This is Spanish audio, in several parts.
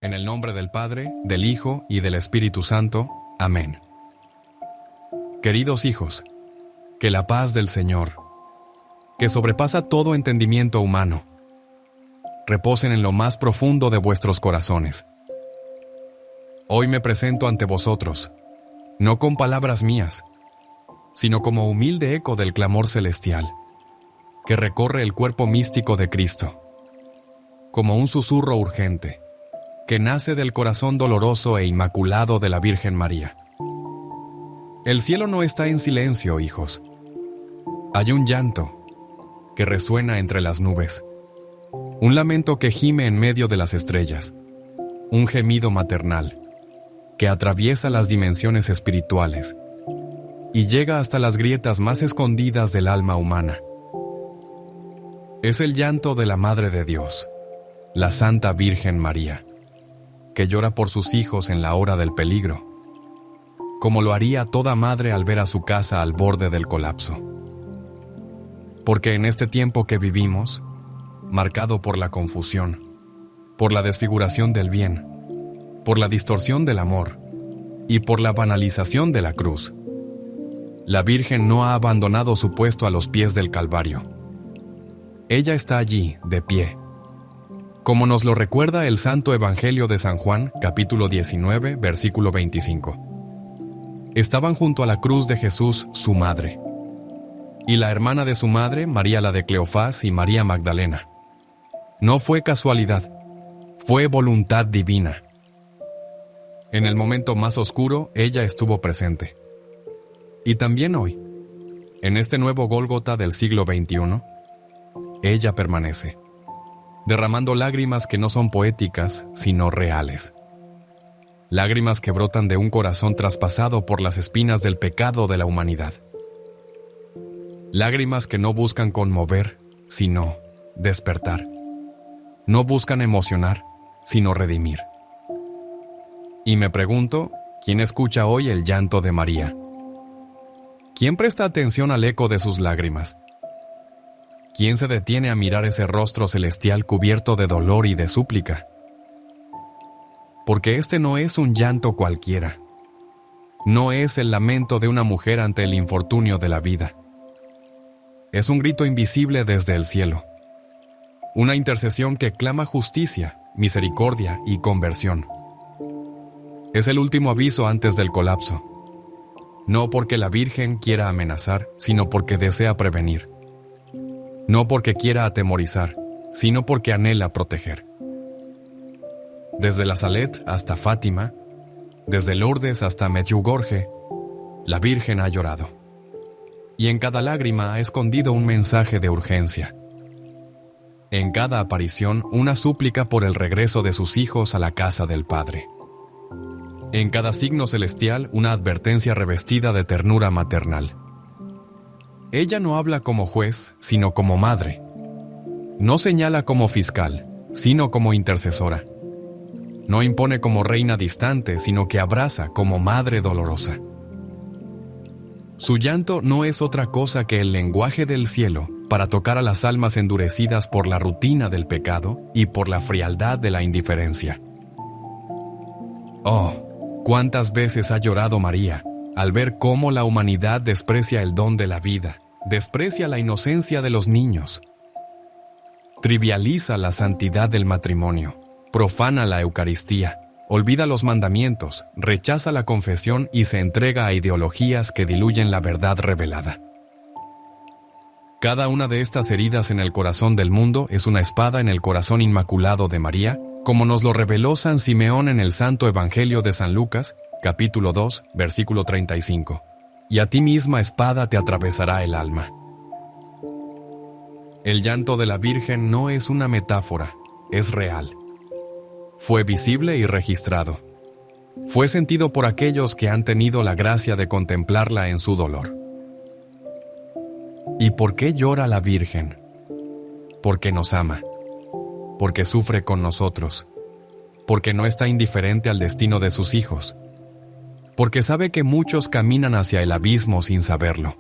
En el nombre del Padre, del Hijo y del Espíritu Santo. Amén. Queridos hijos, que la paz del Señor, que sobrepasa todo entendimiento humano, reposen en lo más profundo de vuestros corazones. Hoy me presento ante vosotros, no con palabras mías, sino como humilde eco del clamor celestial, que recorre el cuerpo místico de Cristo, como un susurro urgente, que nace del corazón doloroso e inmaculado de la Virgen María. El cielo no está en silencio, hijos. Hay un llanto que resuena entre las nubes, un lamento que gime en medio de las estrellas, un gemido maternal que atraviesa las dimensiones espirituales y llega hasta las grietas más escondidas del alma humana. Es el llanto de la Madre de Dios, la Santa Virgen María, que llora por sus hijos en la hora del peligro, como lo haría toda madre al ver a su casa al borde del colapso. Porque en este tiempo que vivimos, marcado por la confusión, por la desfiguración del bien, por la distorsión del amor y por la banalización de la cruz, la Virgen no ha abandonado su puesto a los pies del Calvario. Ella está allí, de pie, como nos lo recuerda el Santo Evangelio de San Juan, capítulo 19, versículo 25. Estaban junto a la cruz de Jesús su madre, y la hermana de su madre, María la de Cleofás y María Magdalena. No fue casualidad, fue voluntad divina. En el momento más oscuro, ella estuvo presente. Y también hoy, en este nuevo Gólgota del siglo XXI, ella permanece, derramando lágrimas que no son poéticas, sino reales. Lágrimas que brotan de un corazón traspasado por las espinas del pecado de la humanidad. Lágrimas que no buscan conmover, sino despertar. No buscan emocionar, sino redimir. Y me pregunto, ¿quién escucha hoy el llanto de María? ¿Quién presta atención al eco de sus lágrimas? ¿Quién se detiene a mirar ese rostro celestial cubierto de dolor y de súplica? Porque este no es un llanto cualquiera. No es el lamento de una mujer ante el infortunio de la vida. Es un grito invisible desde el cielo. Una intercesión que clama justicia, misericordia y conversión. Es el último aviso antes del colapso. No porque la Virgen quiera amenazar, sino porque desea prevenir. No porque quiera atemorizar, sino porque anhela proteger. Desde la Salet hasta Fátima, desde Lourdes hasta Medjugorje, la Virgen ha llorado. Y en cada lágrima ha escondido un mensaje de urgencia. En cada aparición, una súplica por el regreso de sus hijos a la casa del Padre. En cada signo celestial, una advertencia revestida de ternura maternal. Ella no habla como juez, sino como madre. No señala como fiscal, sino como intercesora. No impone como reina distante, sino que abraza como madre dolorosa. Su llanto no es otra cosa que el lenguaje del cielo para tocar a las almas endurecidas por la rutina del pecado y por la frialdad de la indiferencia. Oh, cuántas veces ha llorado María al ver cómo la humanidad desprecia el don de la vida, desprecia la inocencia de los niños, trivializa la santidad del matrimonio, profana la Eucaristía, olvida los mandamientos, rechaza la confesión y se entrega a ideologías que diluyen la verdad revelada. Cada una de estas heridas en el corazón del mundo es una espada en el corazón inmaculado de María, como nos lo reveló San Simeón en el Santo Evangelio de San Lucas, capítulo 2, versículo 35. Y a ti misma espada te atravesará el alma. El llanto de la Virgen no es una metáfora, es real. Fue visible y registrado. Fue sentido por aquellos que han tenido la gracia de contemplarla en su dolor. ¿Y por qué llora la Virgen? Porque nos ama, porque sufre con nosotros, porque no está indiferente al destino de sus hijos, porque sabe que muchos caminan hacia el abismo sin saberlo,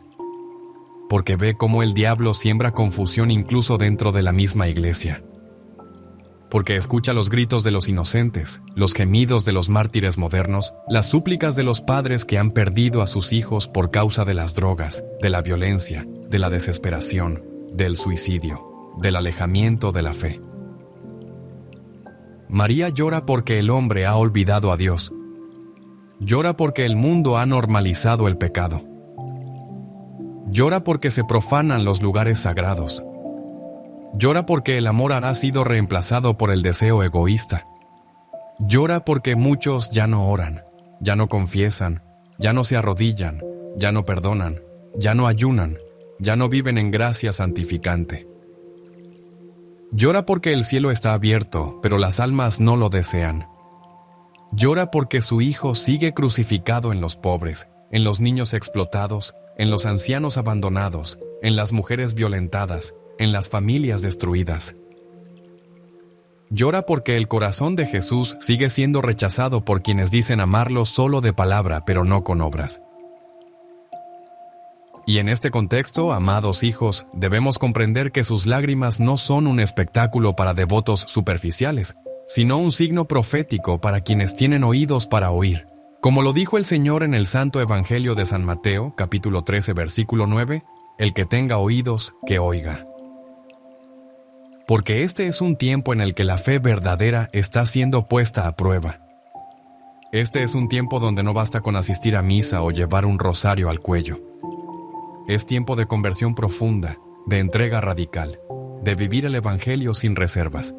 porque ve cómo el diablo siembra confusión incluso dentro de la misma iglesia, porque escucha los gritos de los inocentes, los gemidos de los mártires modernos, las súplicas de los padres que han perdido a sus hijos por causa de las drogas, de la violencia, de la desesperación, del suicidio, del alejamiento de la fe. María llora porque el hombre ha olvidado a Dios. Llora porque el mundo ha normalizado el pecado. Llora porque se profanan los lugares sagrados. Llora porque el amor ha sido reemplazado por el deseo egoísta. Llora porque muchos ya no oran, ya no confiesan, ya no se arrodillan, ya no perdonan, ya no ayunan, ya no viven en gracia santificante. Llora porque el cielo está abierto, pero las almas no lo desean. Llora porque su hijo sigue crucificado en los pobres, en los niños explotados, en los ancianos abandonados, en las mujeres violentadas, en las familias destruidas. Llora porque el corazón de Jesús sigue siendo rechazado por quienes dicen amarlo solo de palabra, pero no con obras. Y en este contexto, amados hijos, debemos comprender que sus lágrimas no son un espectáculo para devotos superficiales, sino un signo profético para quienes tienen oídos para oír. Como lo dijo el Señor en el Santo Evangelio de San Mateo, capítulo 13, versículo 9, el que tenga oídos, que oiga. Porque este es un tiempo en el que la fe verdadera está siendo puesta a prueba. Este es un tiempo donde no basta con asistir a misa o llevar un rosario al cuello. Es tiempo de conversión profunda, de entrega radical, de vivir el Evangelio sin reservas.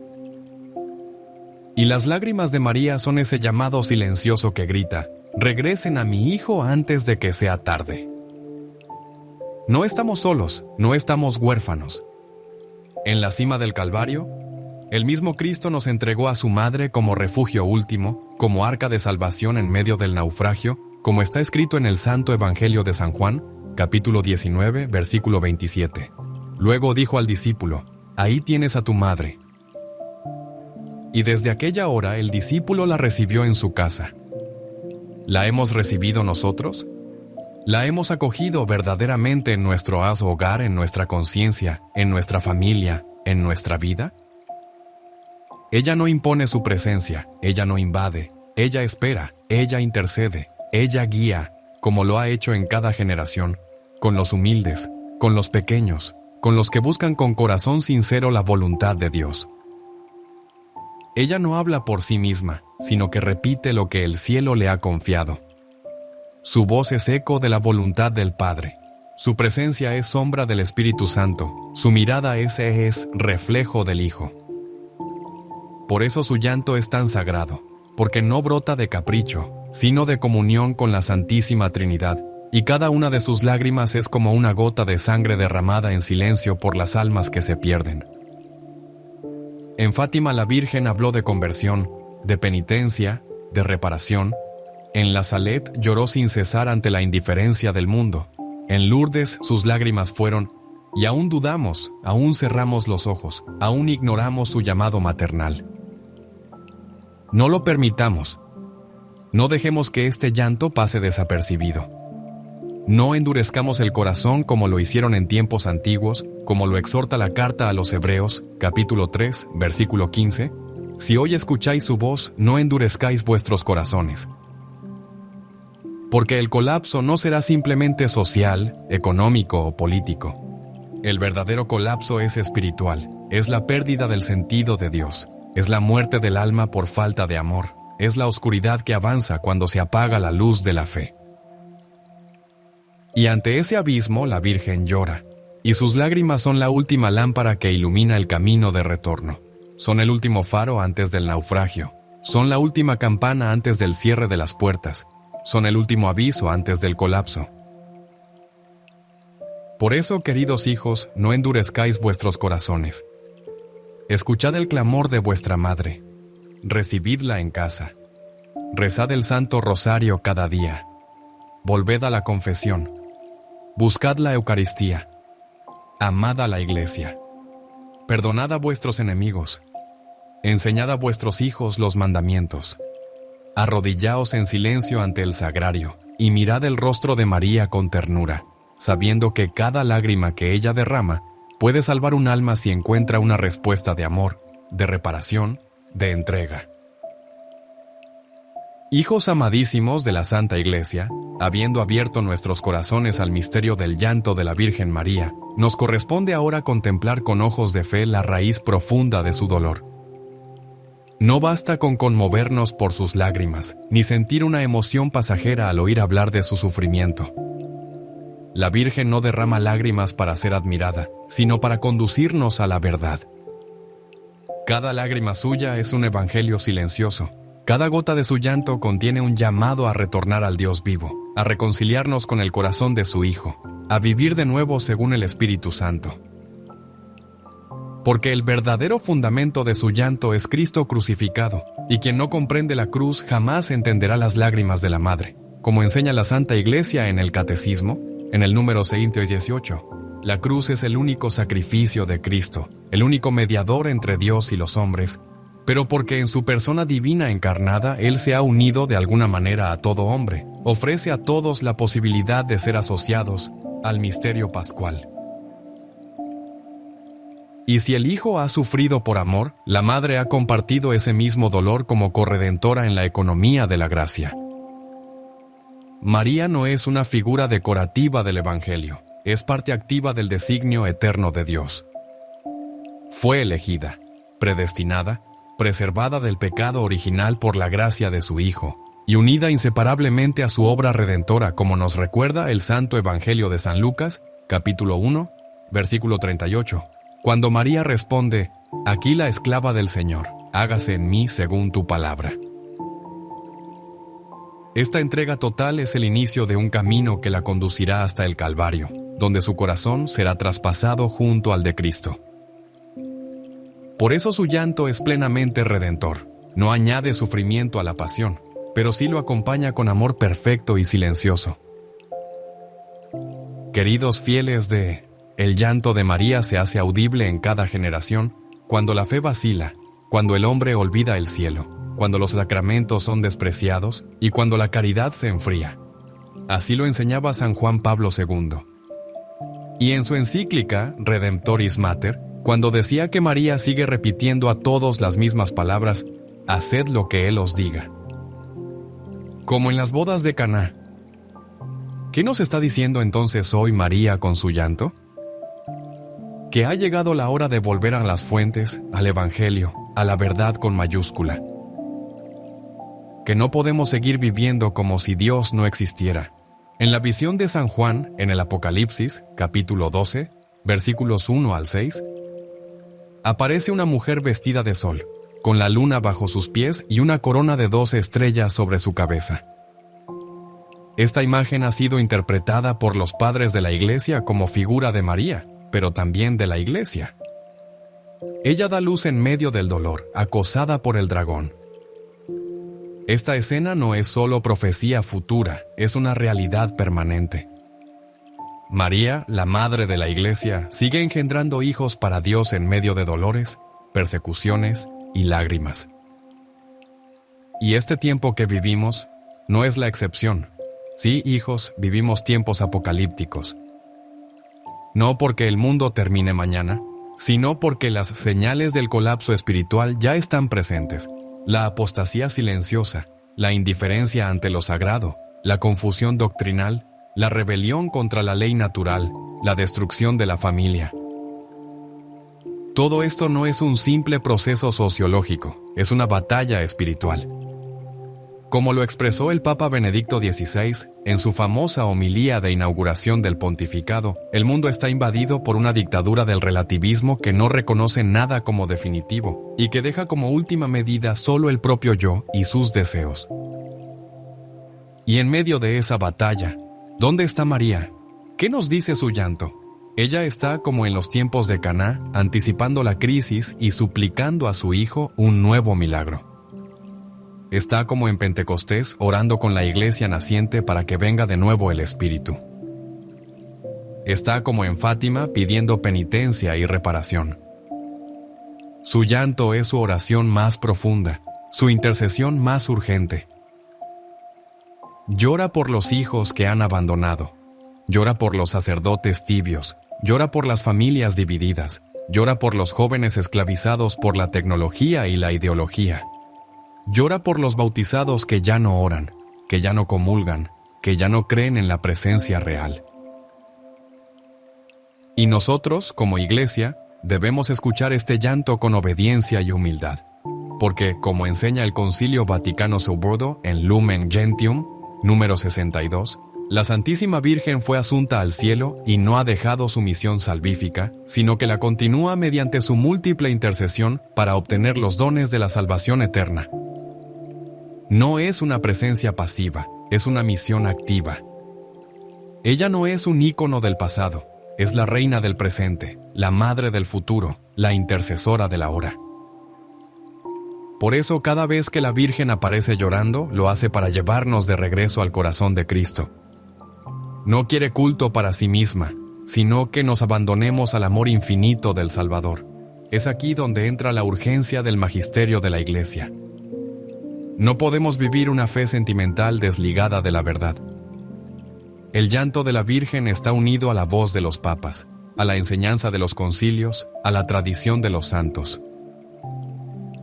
Y las lágrimas de María son ese llamado silencioso que grita: regresen a mi hijo antes de que sea tarde. No estamos solos, no estamos huérfanos. En la cima del Calvario, el mismo Cristo nos entregó a su madre como refugio último, como arca de salvación en medio del naufragio, como está escrito en el Santo Evangelio de San Juan, capítulo 19, versículo 27. Luego dijo al discípulo: ahí tienes a tu madre. Y desde aquella hora el discípulo la recibió en su casa. ¿La hemos recibido nosotros? ¿La hemos acogido verdaderamente en nuestro hogar, en nuestra conciencia, en nuestra familia, en nuestra vida? Ella no impone su presencia, ella no invade, ella espera, ella intercede, ella guía, como lo ha hecho en cada generación, con los humildes, con los pequeños, con los que buscan con corazón sincero la voluntad de Dios. Ella no habla por sí misma, sino que repite lo que el cielo le ha confiado. Su voz es eco de la voluntad del Padre. Su presencia es sombra del Espíritu Santo. Su mirada es reflejo del Hijo. Por eso su llanto es tan sagrado, porque no brota de capricho, sino de comunión con la Santísima Trinidad, y cada una de sus lágrimas es como una gota de sangre derramada en silencio por las almas que se pierden. En Fátima la Virgen habló de conversión, de penitencia, de reparación. En la Salet lloró sin cesar ante la indiferencia del mundo. En Lourdes sus lágrimas fueron: y aún dudamos, aún cerramos los ojos, aún ignoramos su llamado maternal. No lo permitamos. No dejemos que este llanto pase desapercibido. No endurezcamos el corazón como lo hicieron en tiempos antiguos, como lo exhorta la carta a los Hebreos, capítulo 3, versículo 15. Si hoy escucháis su voz, no endurezcáis vuestros corazones. Porque el colapso no será simplemente social, económico o político. El verdadero colapso es espiritual, es la pérdida del sentido de Dios, es la muerte del alma por falta de amor, es la oscuridad que avanza cuando se apaga la luz de la fe. Y ante ese abismo la Virgen llora, y sus lágrimas son la última lámpara que ilumina el camino de retorno. Son el último faro antes del naufragio, son la última campana antes del cierre de las puertas, son el último aviso antes del colapso. Por eso, queridos hijos, no endurezcáis vuestros corazones. Escuchad el clamor de vuestra madre, recibidla en casa, rezad el Santo Rosario cada día, volved a la confesión, buscad la Eucaristía, amad a la Iglesia, perdonad a vuestros enemigos, enseñad a vuestros hijos los mandamientos, arrodillaos en silencio ante el sagrario y mirad el rostro de María con ternura, sabiendo que cada lágrima que ella derrama puede salvar un alma si encuentra una respuesta de amor, de reparación de entrega. Hijos amadísimos de la Santa Iglesia, habiendo abierto nuestros corazones al misterio del llanto de la Virgen María, nos corresponde ahora contemplar con ojos de fe la raíz profunda de su dolor. No basta con conmovernos por sus lágrimas, ni sentir una emoción pasajera al oír hablar de su sufrimiento. La Virgen no derrama lágrimas para ser admirada, sino para conducirnos a la verdad. Cada lágrima suya es un evangelio silencioso. Cada gota de su llanto contiene un llamado a retornar al Dios vivo, a reconciliarnos con el corazón de su Hijo, a vivir de nuevo según el Espíritu Santo. Porque el verdadero fundamento de su llanto es Cristo crucificado, y quien no comprende la cruz jamás entenderá las lágrimas de la Madre. Como enseña la Santa Iglesia en el Catecismo, en el número 618, la cruz es el único sacrificio de Cristo, el único mediador entre Dios y los hombres, pero porque en su persona divina encarnada Él se ha unido de alguna manera a todo hombre, ofrece a todos la posibilidad de ser asociados al misterio pascual. Y si el Hijo ha sufrido por amor, la Madre ha compartido ese mismo dolor como corredentora en la economía de la gracia. María no es una figura decorativa del Evangelio, es parte activa del designio eterno de Dios. Fue elegida, predestinada, preservada del pecado original por la gracia de su Hijo, y unida inseparablemente a su obra redentora, como nos recuerda el Santo Evangelio de San Lucas, capítulo 1, versículo 38, cuando María responde: «Aquí la esclava del Señor, hágase en mí según tu palabra». Esta entrega total es el inicio de un camino que la conducirá hasta el Calvario, donde su corazón será traspasado junto al de Cristo. Por eso su llanto es plenamente redentor. No añade sufrimiento a la pasión, pero sí lo acompaña con amor perfecto y silencioso. Queridos fieles El llanto de María se hace audible en cada generación cuando la fe vacila, cuando el hombre olvida el cielo, cuando los sacramentos son despreciados y cuando la caridad se enfría. Así lo enseñaba San Juan Pablo II. Y en su encíclica Redemptoris Mater, cuando decía que María sigue repitiendo a todos las mismas palabras: «Haced lo que Él os diga». Como en las bodas de Caná. ¿Qué nos está diciendo entonces hoy María con su llanto? Que ha llegado la hora de volver a las fuentes, al Evangelio, a la verdad con mayúscula. Que no podemos seguir viviendo como si Dios no existiera. En la visión de San Juan, en el Apocalipsis, capítulo 12, versículos 1 al 6, aparece una mujer vestida de sol, con la luna bajo sus pies y una corona de 12 estrellas sobre su cabeza. Esta imagen ha sido interpretada por los padres de la Iglesia como figura de María, pero también de la Iglesia. Ella da luz en medio del dolor, acosada por el dragón. Esta escena no es solo profecía futura, es una realidad permanente. María, la madre de la Iglesia, sigue engendrando hijos para Dios en medio de dolores, persecuciones y lágrimas. Y este tiempo que vivimos no es la excepción. Sí, hijos, vivimos tiempos apocalípticos. No porque el mundo termine mañana, sino porque las señales del colapso espiritual ya están presentes. La apostasía silenciosa, la indiferencia ante lo sagrado, la confusión doctrinal, la rebelión contra la ley natural, la destrucción de la familia. Todo esto no es un simple proceso sociológico, es una batalla espiritual. Como lo expresó el Papa Benedicto XVI en su famosa homilía de inauguración del pontificado, el mundo está invadido por una dictadura del relativismo que no reconoce nada como definitivo y que deja como última medida solo el propio yo y sus deseos. Y en medio de esa batalla, ¿dónde está María? ¿Qué nos dice su llanto? Ella está como en los tiempos de Caná, anticipando la crisis y suplicando a su Hijo un nuevo milagro. Está como en Pentecostés orando con la iglesia naciente para que venga de nuevo el Espíritu. Está como en Fátima pidiendo penitencia y reparación. Su llanto es su oración más profunda, su intercesión más urgente. Llora por los hijos que han abandonado, llora por los sacerdotes tibios, llora por las familias divididas, Llora por los jóvenes esclavizados por la tecnología y la ideología. Llora por los bautizados que ya no oran, que ya no comulgan, que ya no creen en la presencia real. Y nosotros, como iglesia, debemos escuchar este llanto con obediencia y humildad, porque, como enseña el Concilio Vaticano II en Lumen Gentium, número 62, la Santísima Virgen fue asunta al cielo y no ha dejado su misión salvífica, sino que la continúa mediante su múltiple intercesión para obtener los dones de la salvación eterna. No es una presencia pasiva, es una misión activa. Ella no es un ícono del pasado, es la reina del presente, la madre del futuro, la intercesora de la hora. Por eso, cada vez que la Virgen aparece llorando, lo hace para llevarnos de regreso al corazón de Cristo. No quiere culto para sí misma, sino que nos abandonemos al amor infinito del Salvador. Es aquí donde entra la urgencia del magisterio de la Iglesia. No podemos vivir una fe sentimental desligada de la verdad. El llanto de la Virgen está unido a la voz de los papas, a la enseñanza de los concilios, a la tradición de los santos.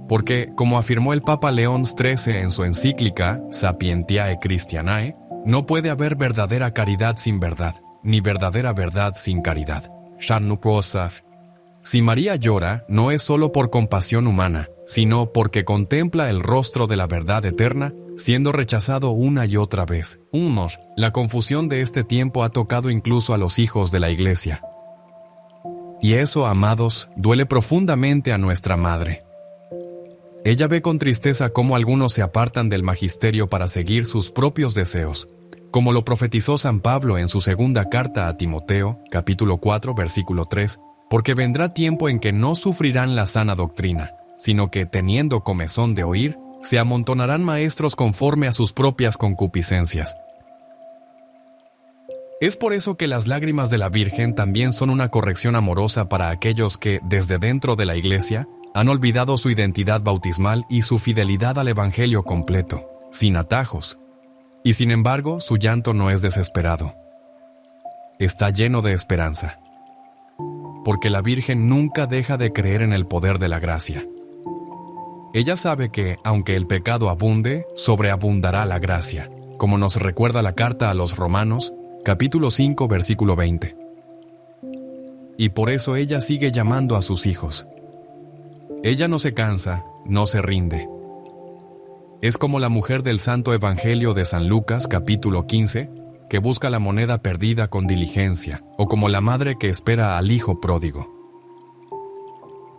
Porque, como afirmó el Papa León XIII en su encíclica Sapientiae Christianae, no puede haber verdadera caridad sin verdad, ni verdadera verdad sin caridad. Si María llora, no es solo por compasión humana, sino porque contempla el rostro de la verdad eterna, siendo rechazado una y otra vez. La confusión de este tiempo ha tocado incluso a los hijos de la Iglesia. Y eso, amados, duele profundamente a nuestra Madre. Ella ve con tristeza cómo algunos se apartan del magisterio para seguir sus propios deseos, como lo profetizó San Pablo en su segunda carta a Timoteo, capítulo 4, versículo 3, porque vendrá tiempo en que no sufrirán la sana doctrina, sino que, teniendo comezón de oír, se amontonarán maestros conforme a sus propias concupiscencias. Es por eso que las lágrimas de la Virgen también son una corrección amorosa para aquellos que, desde dentro de la Iglesia, han olvidado su identidad bautismal y su fidelidad al Evangelio completo, sin atajos. Y sin embargo, su llanto no es desesperado. Está lleno de esperanza. Porque la Virgen nunca deja de creer en el poder de la gracia. Ella sabe que, aunque el pecado abunde, sobreabundará la gracia, como nos recuerda la carta a los Romanos, capítulo 5, versículo 20. Y por eso ella sigue llamando a sus hijos. Ella no se cansa, no se rinde. Es como la mujer del Santo Evangelio de San Lucas, capítulo 15, que busca la moneda perdida con diligencia, o como la madre que espera al hijo pródigo.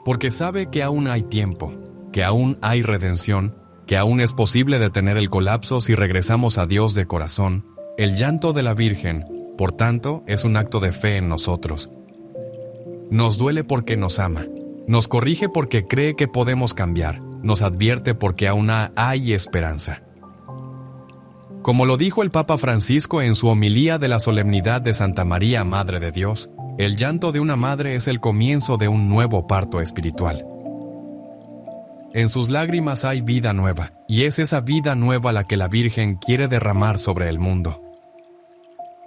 Porque sabe que aún hay tiempo, que aún hay redención, que aún es posible detener el colapso si regresamos a Dios de corazón. El llanto de la Virgen, por tanto, es un acto de fe en nosotros. Nos duele porque nos ama. Nos corrige porque cree que podemos cambiar, nos advierte porque aún hay esperanza. Como lo dijo el Papa Francisco en su homilía de la solemnidad de Santa María, Madre de Dios, el llanto de una madre es el comienzo de un nuevo parto espiritual. En sus lágrimas hay vida nueva, y es esa vida nueva la que la Virgen quiere derramar sobre el mundo.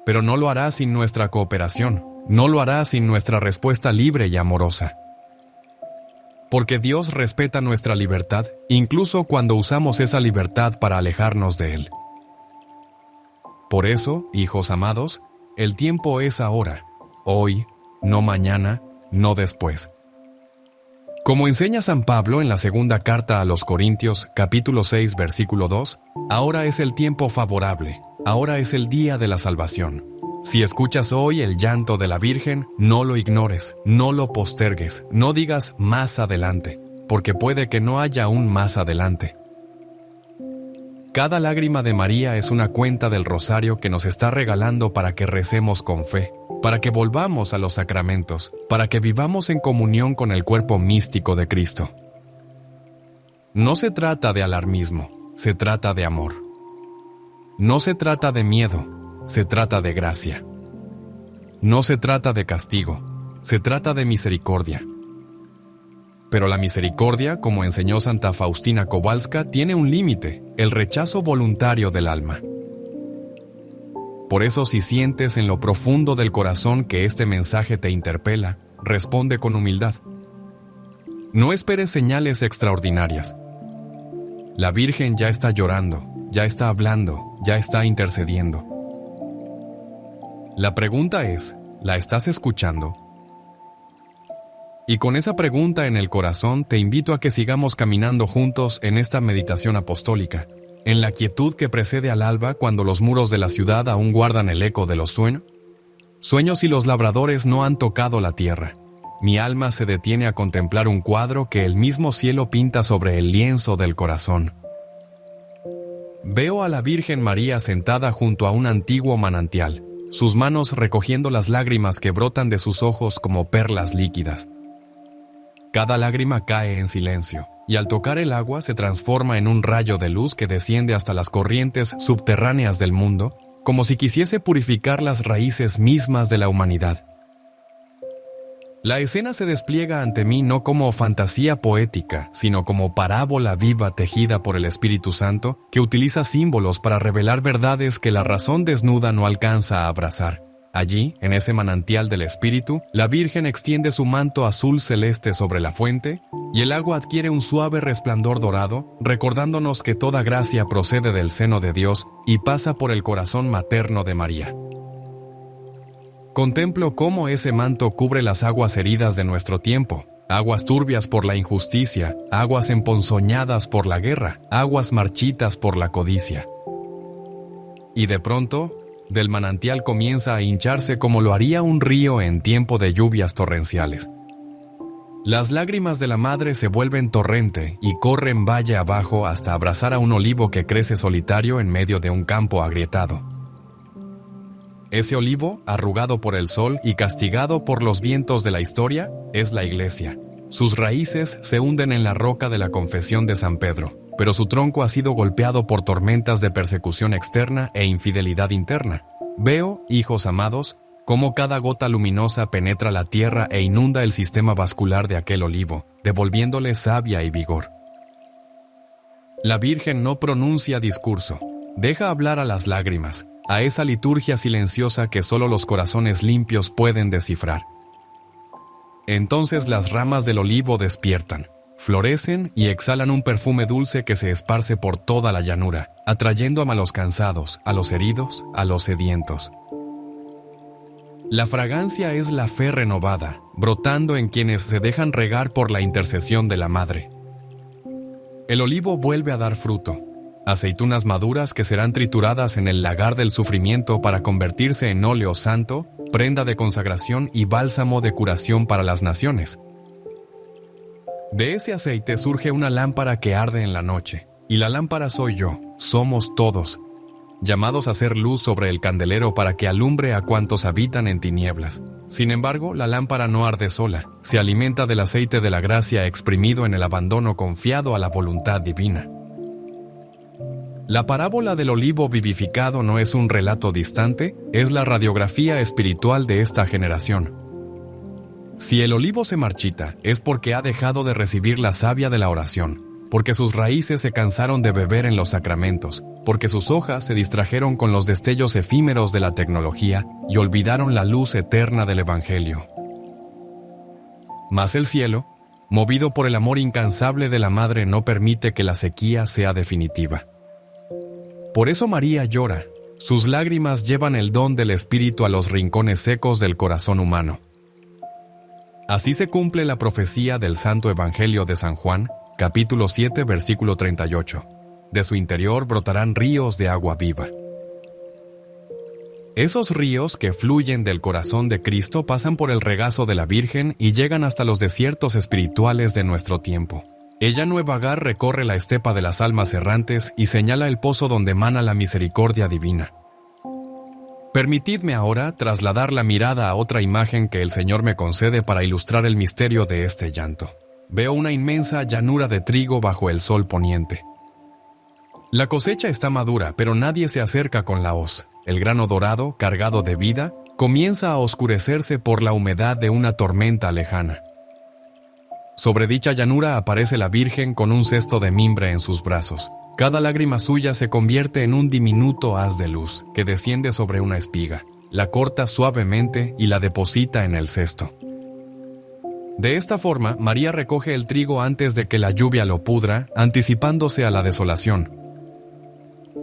Pero no lo hará sin nuestra cooperación, no lo hará sin nuestra respuesta libre y amorosa. Porque Dios respeta nuestra libertad, incluso cuando usamos esa libertad para alejarnos de Él. Por eso, hijos amados, el tiempo es ahora, hoy, no mañana, no después. Como enseña San Pablo en la segunda carta a los Corintios, capítulo 6, versículo 2, ahora es el tiempo favorable, ahora es el día de la salvación. Si escuchas hoy el llanto de la Virgen, no lo ignores, no lo postergues, no digas más adelante, porque puede que no haya un más adelante. Cada lágrima de María es una cuenta del rosario que nos está regalando para que recemos con fe, para que volvamos a los sacramentos, para que vivamos en comunión con el cuerpo místico de Cristo. No se trata de alarmismo, se trata de amor. No se trata de miedo, se trata de gracia. No se trata de castigo, se trata de misericordia. Pero la misericordia, como enseñó Santa Faustina Kowalska, tiene un límite, el rechazo voluntario del alma. Por eso, si sientes en lo profundo del corazón que este mensaje te interpela, responde con humildad. No esperes señales extraordinarias. La Virgen ya está llorando, ya está hablando, ya está intercediendo. La pregunta es, ¿la estás escuchando? Y con esa pregunta en el corazón te invito a que sigamos caminando juntos en esta meditación apostólica, en la quietud que precede al alba cuando los muros de la ciudad aún guardan el eco de los sueños y los labradores no han tocado la tierra. Mi alma se detiene a contemplar un cuadro que el mismo cielo pinta sobre el lienzo del corazón. Veo a la Virgen María sentada junto a un antiguo manantial, sus manos recogiendo las lágrimas que brotan de sus ojos como perlas líquidas. Cada lágrima cae en silencio, y al tocar el agua se transforma en un rayo de luz que desciende hasta las corrientes subterráneas del mundo, como si quisiese purificar las raíces mismas de la humanidad. La escena se despliega ante mí no como fantasía poética, sino como parábola viva tejida por el Espíritu Santo, que utiliza símbolos para revelar verdades que la razón desnuda no alcanza a abrazar. Allí, en ese manantial del Espíritu, la Virgen extiende su manto azul celeste sobre la fuente, y el agua adquiere un suave resplandor dorado, recordándonos que toda gracia procede del seno de Dios y pasa por el corazón materno de María. Contemplo cómo ese manto cubre las aguas heridas de nuestro tiempo, aguas turbias por la injusticia, aguas emponzoñadas por la guerra, aguas marchitas por la codicia. Y de pronto, del manantial comienza a hincharse como lo haría un río en tiempo de lluvias torrenciales. Las lágrimas de la madre se vuelven torrente y corren valle abajo hasta abrazar a un olivo que crece solitario en medio de un campo agrietado. Ese olivo, arrugado por el sol y castigado por los vientos de la historia, es la Iglesia. Sus raíces se hunden en la roca de la Confesión de San Pedro, pero su tronco ha sido golpeado por tormentas de persecución externa e infidelidad interna. Veo, hijos amados, cómo cada gota luminosa penetra la tierra e inunda el sistema vascular de aquel olivo, devolviéndole savia y vigor. La Virgen no pronuncia discurso, deja hablar a las lágrimas, a esa liturgia silenciosa que solo los corazones limpios pueden descifrar. Entonces las ramas del olivo despiertan, florecen y exhalan un perfume dulce que se esparce por toda la llanura, atrayendo a los cansados, a los heridos, a los sedientos. La fragancia es la fe renovada, brotando en quienes se dejan regar por la intercesión de la Madre. El olivo vuelve a dar fruto, aceitunas maduras que serán trituradas en el lagar del sufrimiento para convertirse en óleo santo, prenda de consagración y bálsamo de curación para las naciones. De ese aceite surge una lámpara que arde en la noche, y la lámpara soy yo, somos todos, llamados a hacer luz sobre el candelero para que alumbre a cuantos habitan en tinieblas. Sin embargo, la lámpara no arde sola, se alimenta del aceite de la gracia exprimido en el abandono confiado a la voluntad divina. La parábola del olivo vivificado no es un relato distante, es la radiografía espiritual de esta generación. Si el olivo se marchita, es porque ha dejado de recibir la savia de la oración, porque sus raíces se cansaron de beber en los sacramentos, porque sus hojas se distrajeron con los destellos efímeros de la tecnología y olvidaron la luz eterna del Evangelio. Mas el cielo, movido por el amor incansable de la Madre, no permite que la sequía sea definitiva. Por eso María llora. Sus lágrimas llevan el don del Espíritu a los rincones secos del corazón humano. Así se cumple la profecía del Santo Evangelio de San Juan, capítulo 7, versículo 38. De su interior brotarán ríos de agua viva. Esos ríos que fluyen del corazón de Cristo pasan por el regazo de la Virgen y llegan hasta los desiertos espirituales de nuestro tiempo. Ella Nueva Agar recorre la estepa de las almas errantes y señala el pozo donde mana la misericordia divina. Permitidme ahora trasladar la mirada a otra imagen que el Señor me concede para ilustrar el misterio de este llanto. Veo una inmensa llanura de trigo bajo el sol poniente. La cosecha está madura, pero nadie se acerca con la hoz. El grano dorado, cargado de vida, comienza a oscurecerse por la humedad de una tormenta lejana. Sobre dicha llanura aparece la Virgen con un cesto de mimbre en sus brazos. Cada lágrima suya se convierte en un diminuto haz de luz que desciende sobre una espiga, la corta suavemente y la deposita en el cesto. De esta forma, María recoge el trigo antes de que la lluvia lo pudra, anticipándose a la desolación.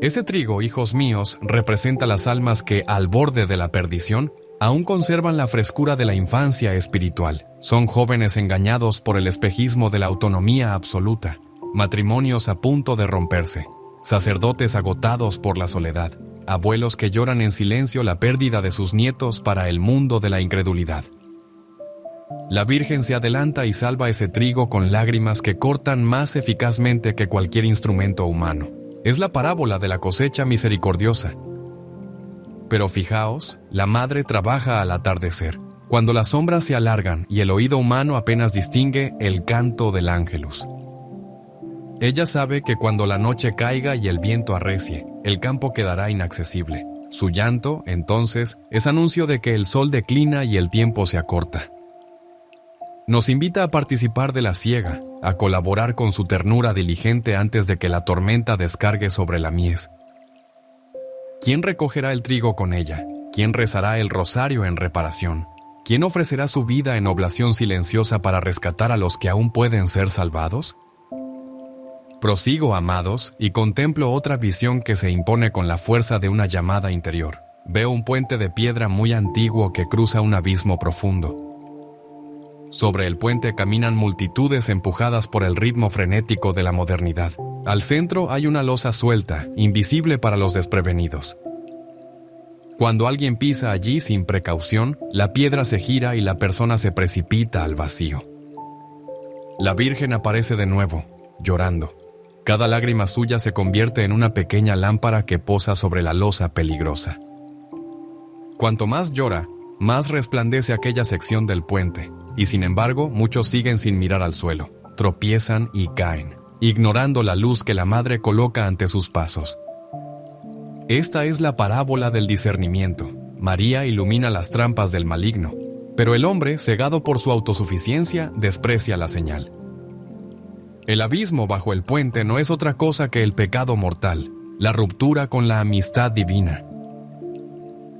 Ese trigo, hijos míos, representa las almas que, al borde de la perdición, aún conservan la frescura de la infancia espiritual. Son jóvenes engañados por el espejismo de la autonomía absoluta, matrimonios a punto de romperse, sacerdotes agotados por la soledad, abuelos que lloran en silencio la pérdida de sus nietos para el mundo de la incredulidad. La Virgen se adelanta y salva ese trigo con lágrimas que cortan más eficazmente que cualquier instrumento humano. Es la parábola de la cosecha misericordiosa. Pero fijaos, la madre trabaja al atardecer, cuando las sombras se alargan y el oído humano apenas distingue el canto del ángelus. Ella sabe que cuando la noche caiga y el viento arrecie, el campo quedará inaccesible. Su llanto, entonces, es anuncio de que el sol declina y el tiempo se acorta. Nos invita a participar de la siega, a colaborar con su ternura diligente antes de que la tormenta descargue sobre la mies. ¿Quién recogerá el trigo con ella? ¿Quién rezará el rosario en reparación? ¿Quién ofrecerá su vida en oblación silenciosa para rescatar a los que aún pueden ser salvados? Prosigo, amados, y contemplo otra visión que se impone con la fuerza de una llamada interior. Veo un puente de piedra muy antiguo que cruza un abismo profundo. Sobre el puente caminan multitudes empujadas por el ritmo frenético de la modernidad. Al centro hay una losa suelta, invisible para los desprevenidos. Cuando alguien pisa allí sin precaución, la piedra se gira y la persona se precipita al vacío. La Virgen aparece de nuevo, llorando. Cada lágrima suya se convierte en una pequeña lámpara que posa sobre la losa peligrosa. Cuanto más llora, más resplandece aquella sección del puente, y sin embargo muchos siguen sin mirar al suelo, tropiezan y caen, ignorando la luz que la madre coloca ante sus pasos. Esta es la parábola del discernimiento. María ilumina las trampas del maligno, pero el hombre, cegado por su autosuficiencia, desprecia la señal. El abismo bajo el puente no es otra cosa que el pecado mortal, la ruptura con la amistad divina.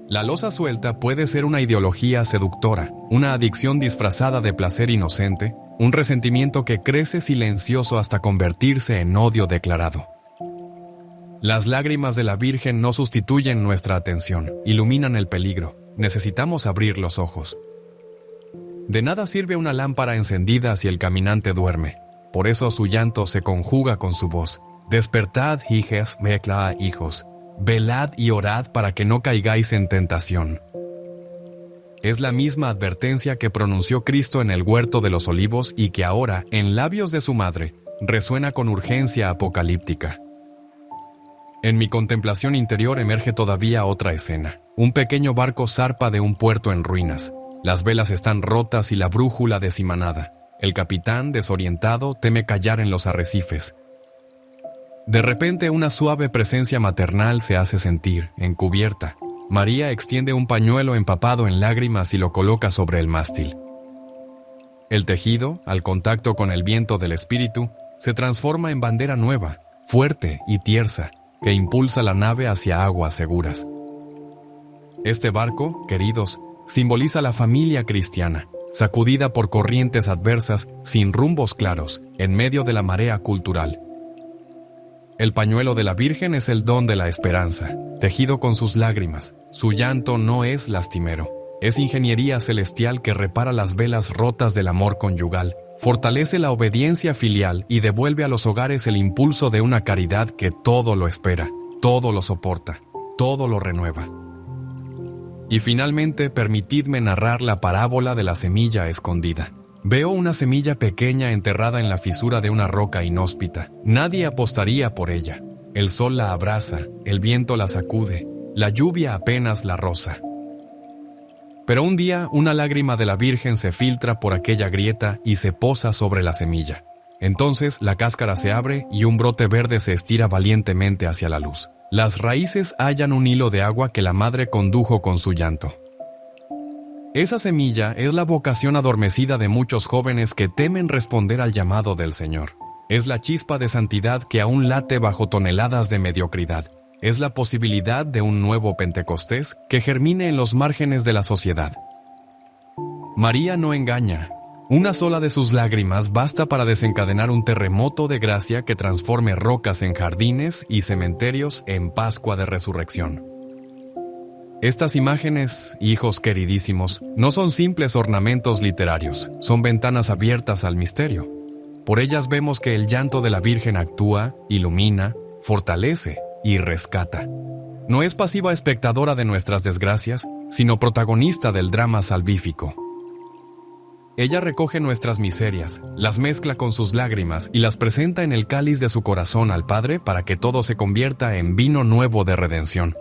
La losa suelta puede ser una ideología seductora, una adicción disfrazada de placer inocente, un resentimiento que crece silencioso hasta convertirse en odio declarado. Las lágrimas de la Virgen no sustituyen nuestra atención, iluminan el peligro. Necesitamos abrir los ojos. De nada sirve una lámpara encendida si el caminante duerme. Por eso su llanto se conjuga con su voz. Despertad, hijas, mecla, hijos. Velad y orad para que no caigáis en tentación. Es la misma advertencia que pronunció Cristo en el huerto de los olivos y que ahora, en labios de su madre, resuena con urgencia apocalíptica. En mi contemplación interior emerge todavía otra escena. Un pequeño barco zarpa de un puerto en ruinas. Las velas están rotas y la brújula deshimanada. El capitán, desorientado, teme callar en los arrecifes. De repente, una suave presencia maternal se hace sentir, encubierta. María extiende un pañuelo empapado en lágrimas y lo coloca sobre el mástil. El tejido, al contacto con el viento del espíritu, se transforma en bandera nueva, fuerte y tiersa, que impulsa la nave hacia aguas seguras. Este barco, queridos, simboliza la familia cristiana, sacudida por corrientes adversas, sin rumbos claros, en medio de la marea cultural. El pañuelo de la Virgen es el don de la esperanza, tejido con sus lágrimas. Su llanto no es lastimero, es ingeniería celestial que repara las velas rotas del amor conyugal, fortalece la obediencia filial y devuelve a los hogares el impulso de una caridad que todo lo espera, todo lo soporta, todo lo renueva. Y finalmente, permitidme narrar la parábola de la semilla escondida. Veo una semilla pequeña enterrada en la fisura de una roca inhóspita. Nadie apostaría por ella. El sol la abraza, el viento la sacude, la lluvia apenas la roza. Pero un día, una lágrima de la Virgen se filtra por aquella grieta y se posa sobre la semilla. Entonces, la cáscara se abre y un brote verde se estira valientemente hacia la luz. Las raíces hallan un hilo de agua que la madre condujo con su llanto. Esa semilla es la vocación adormecida de muchos jóvenes que temen responder al llamado del Señor. Es la chispa de santidad que aún late bajo toneladas de mediocridad. Es la posibilidad de un nuevo Pentecostés que germine en los márgenes de la sociedad. María no engaña. Una sola de sus lágrimas basta para desencadenar un terremoto de gracia que transforme rocas en jardines y cementerios en Pascua de Resurrección. Estas imágenes, hijos queridísimos, no son simples ornamentos literarios, son ventanas abiertas al misterio. Por ellas vemos que el llanto de la Virgen actúa, ilumina, fortalece y rescata. No es pasiva espectadora de nuestras desgracias, sino protagonista del drama salvífico. Ella recoge nuestras miserias, las mezcla con sus lágrimas y las presenta en el cáliz de su corazón al Padre para que todo se convierta en vino nuevo de redención.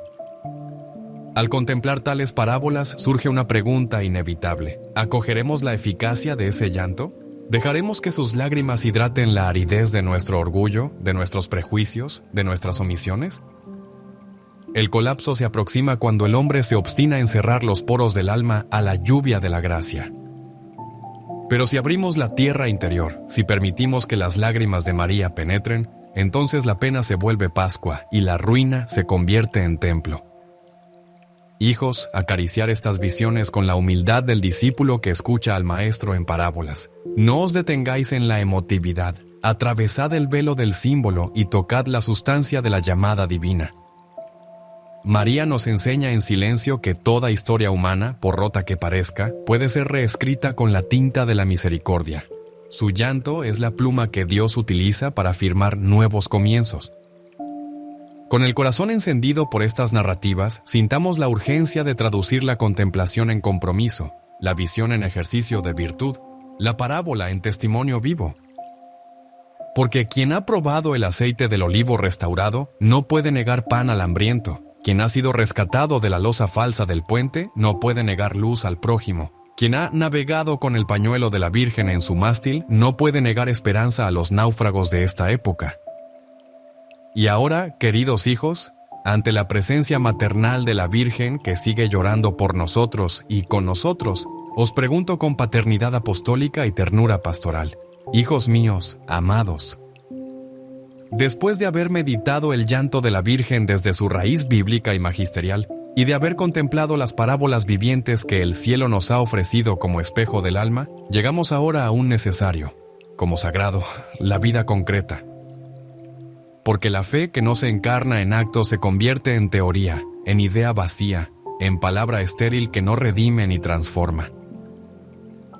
Al contemplar tales parábolas surge una pregunta inevitable. ¿Acogeremos la eficacia de ese llanto? ¿Dejaremos que sus lágrimas hidraten la aridez de nuestro orgullo, de nuestros prejuicios, de nuestras omisiones? El colapso se aproxima cuando el hombre se obstina en cerrar los poros del alma a la lluvia de la gracia. Pero si abrimos la tierra interior, si permitimos que las lágrimas de María penetren, entonces la pena se vuelve Pascua y la ruina se convierte en templo. Hijos, acariciar estas visiones con la humildad del discípulo que escucha al Maestro en parábolas. No os detengáis en la emotividad, atravesad el velo del símbolo y tocad la sustancia de la llamada divina. María nos enseña en silencio que toda historia humana, por rota que parezca, puede ser reescrita con la tinta de la misericordia. Su llanto es la pluma que Dios utiliza para firmar nuevos comienzos. Con el corazón encendido por estas narrativas, sintamos la urgencia de traducir la contemplación en compromiso, la visión en ejercicio de virtud, la parábola en testimonio vivo. Porque quien ha probado el aceite del olivo restaurado no puede negar pan al hambriento. Quien ha sido rescatado de la losa falsa del puente no puede negar luz al prójimo. Quien ha navegado con el pañuelo de la Virgen en su mástil no puede negar esperanza a los náufragos de esta época. Y ahora, queridos hijos, ante la presencia maternal de la Virgen que sigue llorando por nosotros y con nosotros, os pregunto con paternidad apostólica y ternura pastoral: hijos míos, amados, después de haber meditado el llanto de la Virgen desde su raíz bíblica y magisterial, y de haber contemplado las parábolas vivientes que el cielo nos ha ofrecido como espejo del alma, llegamos ahora a un necesario, como sagrado, la vida concreta. Porque la fe que no se encarna en actos se convierte en teoría, en idea vacía, en palabra estéril que no redime ni transforma.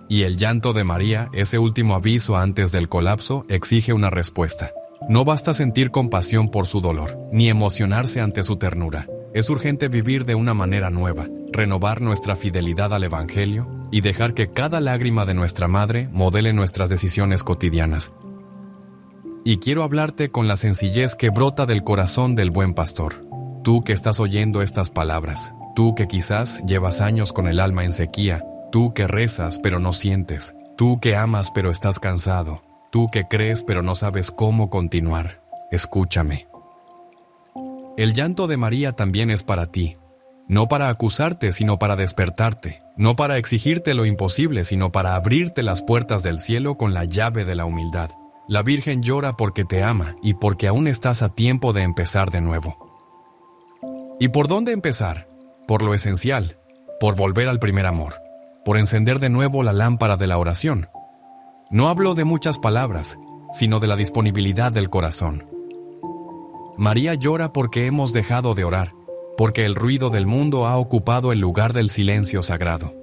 Y el llanto de María, ese último aviso antes del colapso, exige una respuesta. No basta sentir compasión por su dolor, ni emocionarse ante su ternura. Es urgente vivir de una manera nueva, renovar nuestra fidelidad al Evangelio y dejar que cada lágrima de nuestra madre modele nuestras decisiones cotidianas. Y quiero hablarte con la sencillez que brota del corazón del buen pastor. Tú que estás oyendo estas palabras, tú que quizás llevas años con el alma en sequía, tú que rezas pero no sientes, tú que amas pero estás cansado, tú que crees pero no sabes cómo continuar, escúchame. El llanto de María también es para ti, no para acusarte sino para despertarte, no para exigirte lo imposible sino para abrirte las puertas del cielo con la llave de la humildad. La Virgen llora porque te ama y porque aún estás a tiempo de empezar de nuevo. ¿Y por dónde empezar? Por lo esencial, por volver al primer amor, por encender de nuevo la lámpara de la oración. No hablo de muchas palabras, sino de la disponibilidad del corazón. María llora porque hemos dejado de orar, porque el ruido del mundo ha ocupado el lugar del silencio sagrado,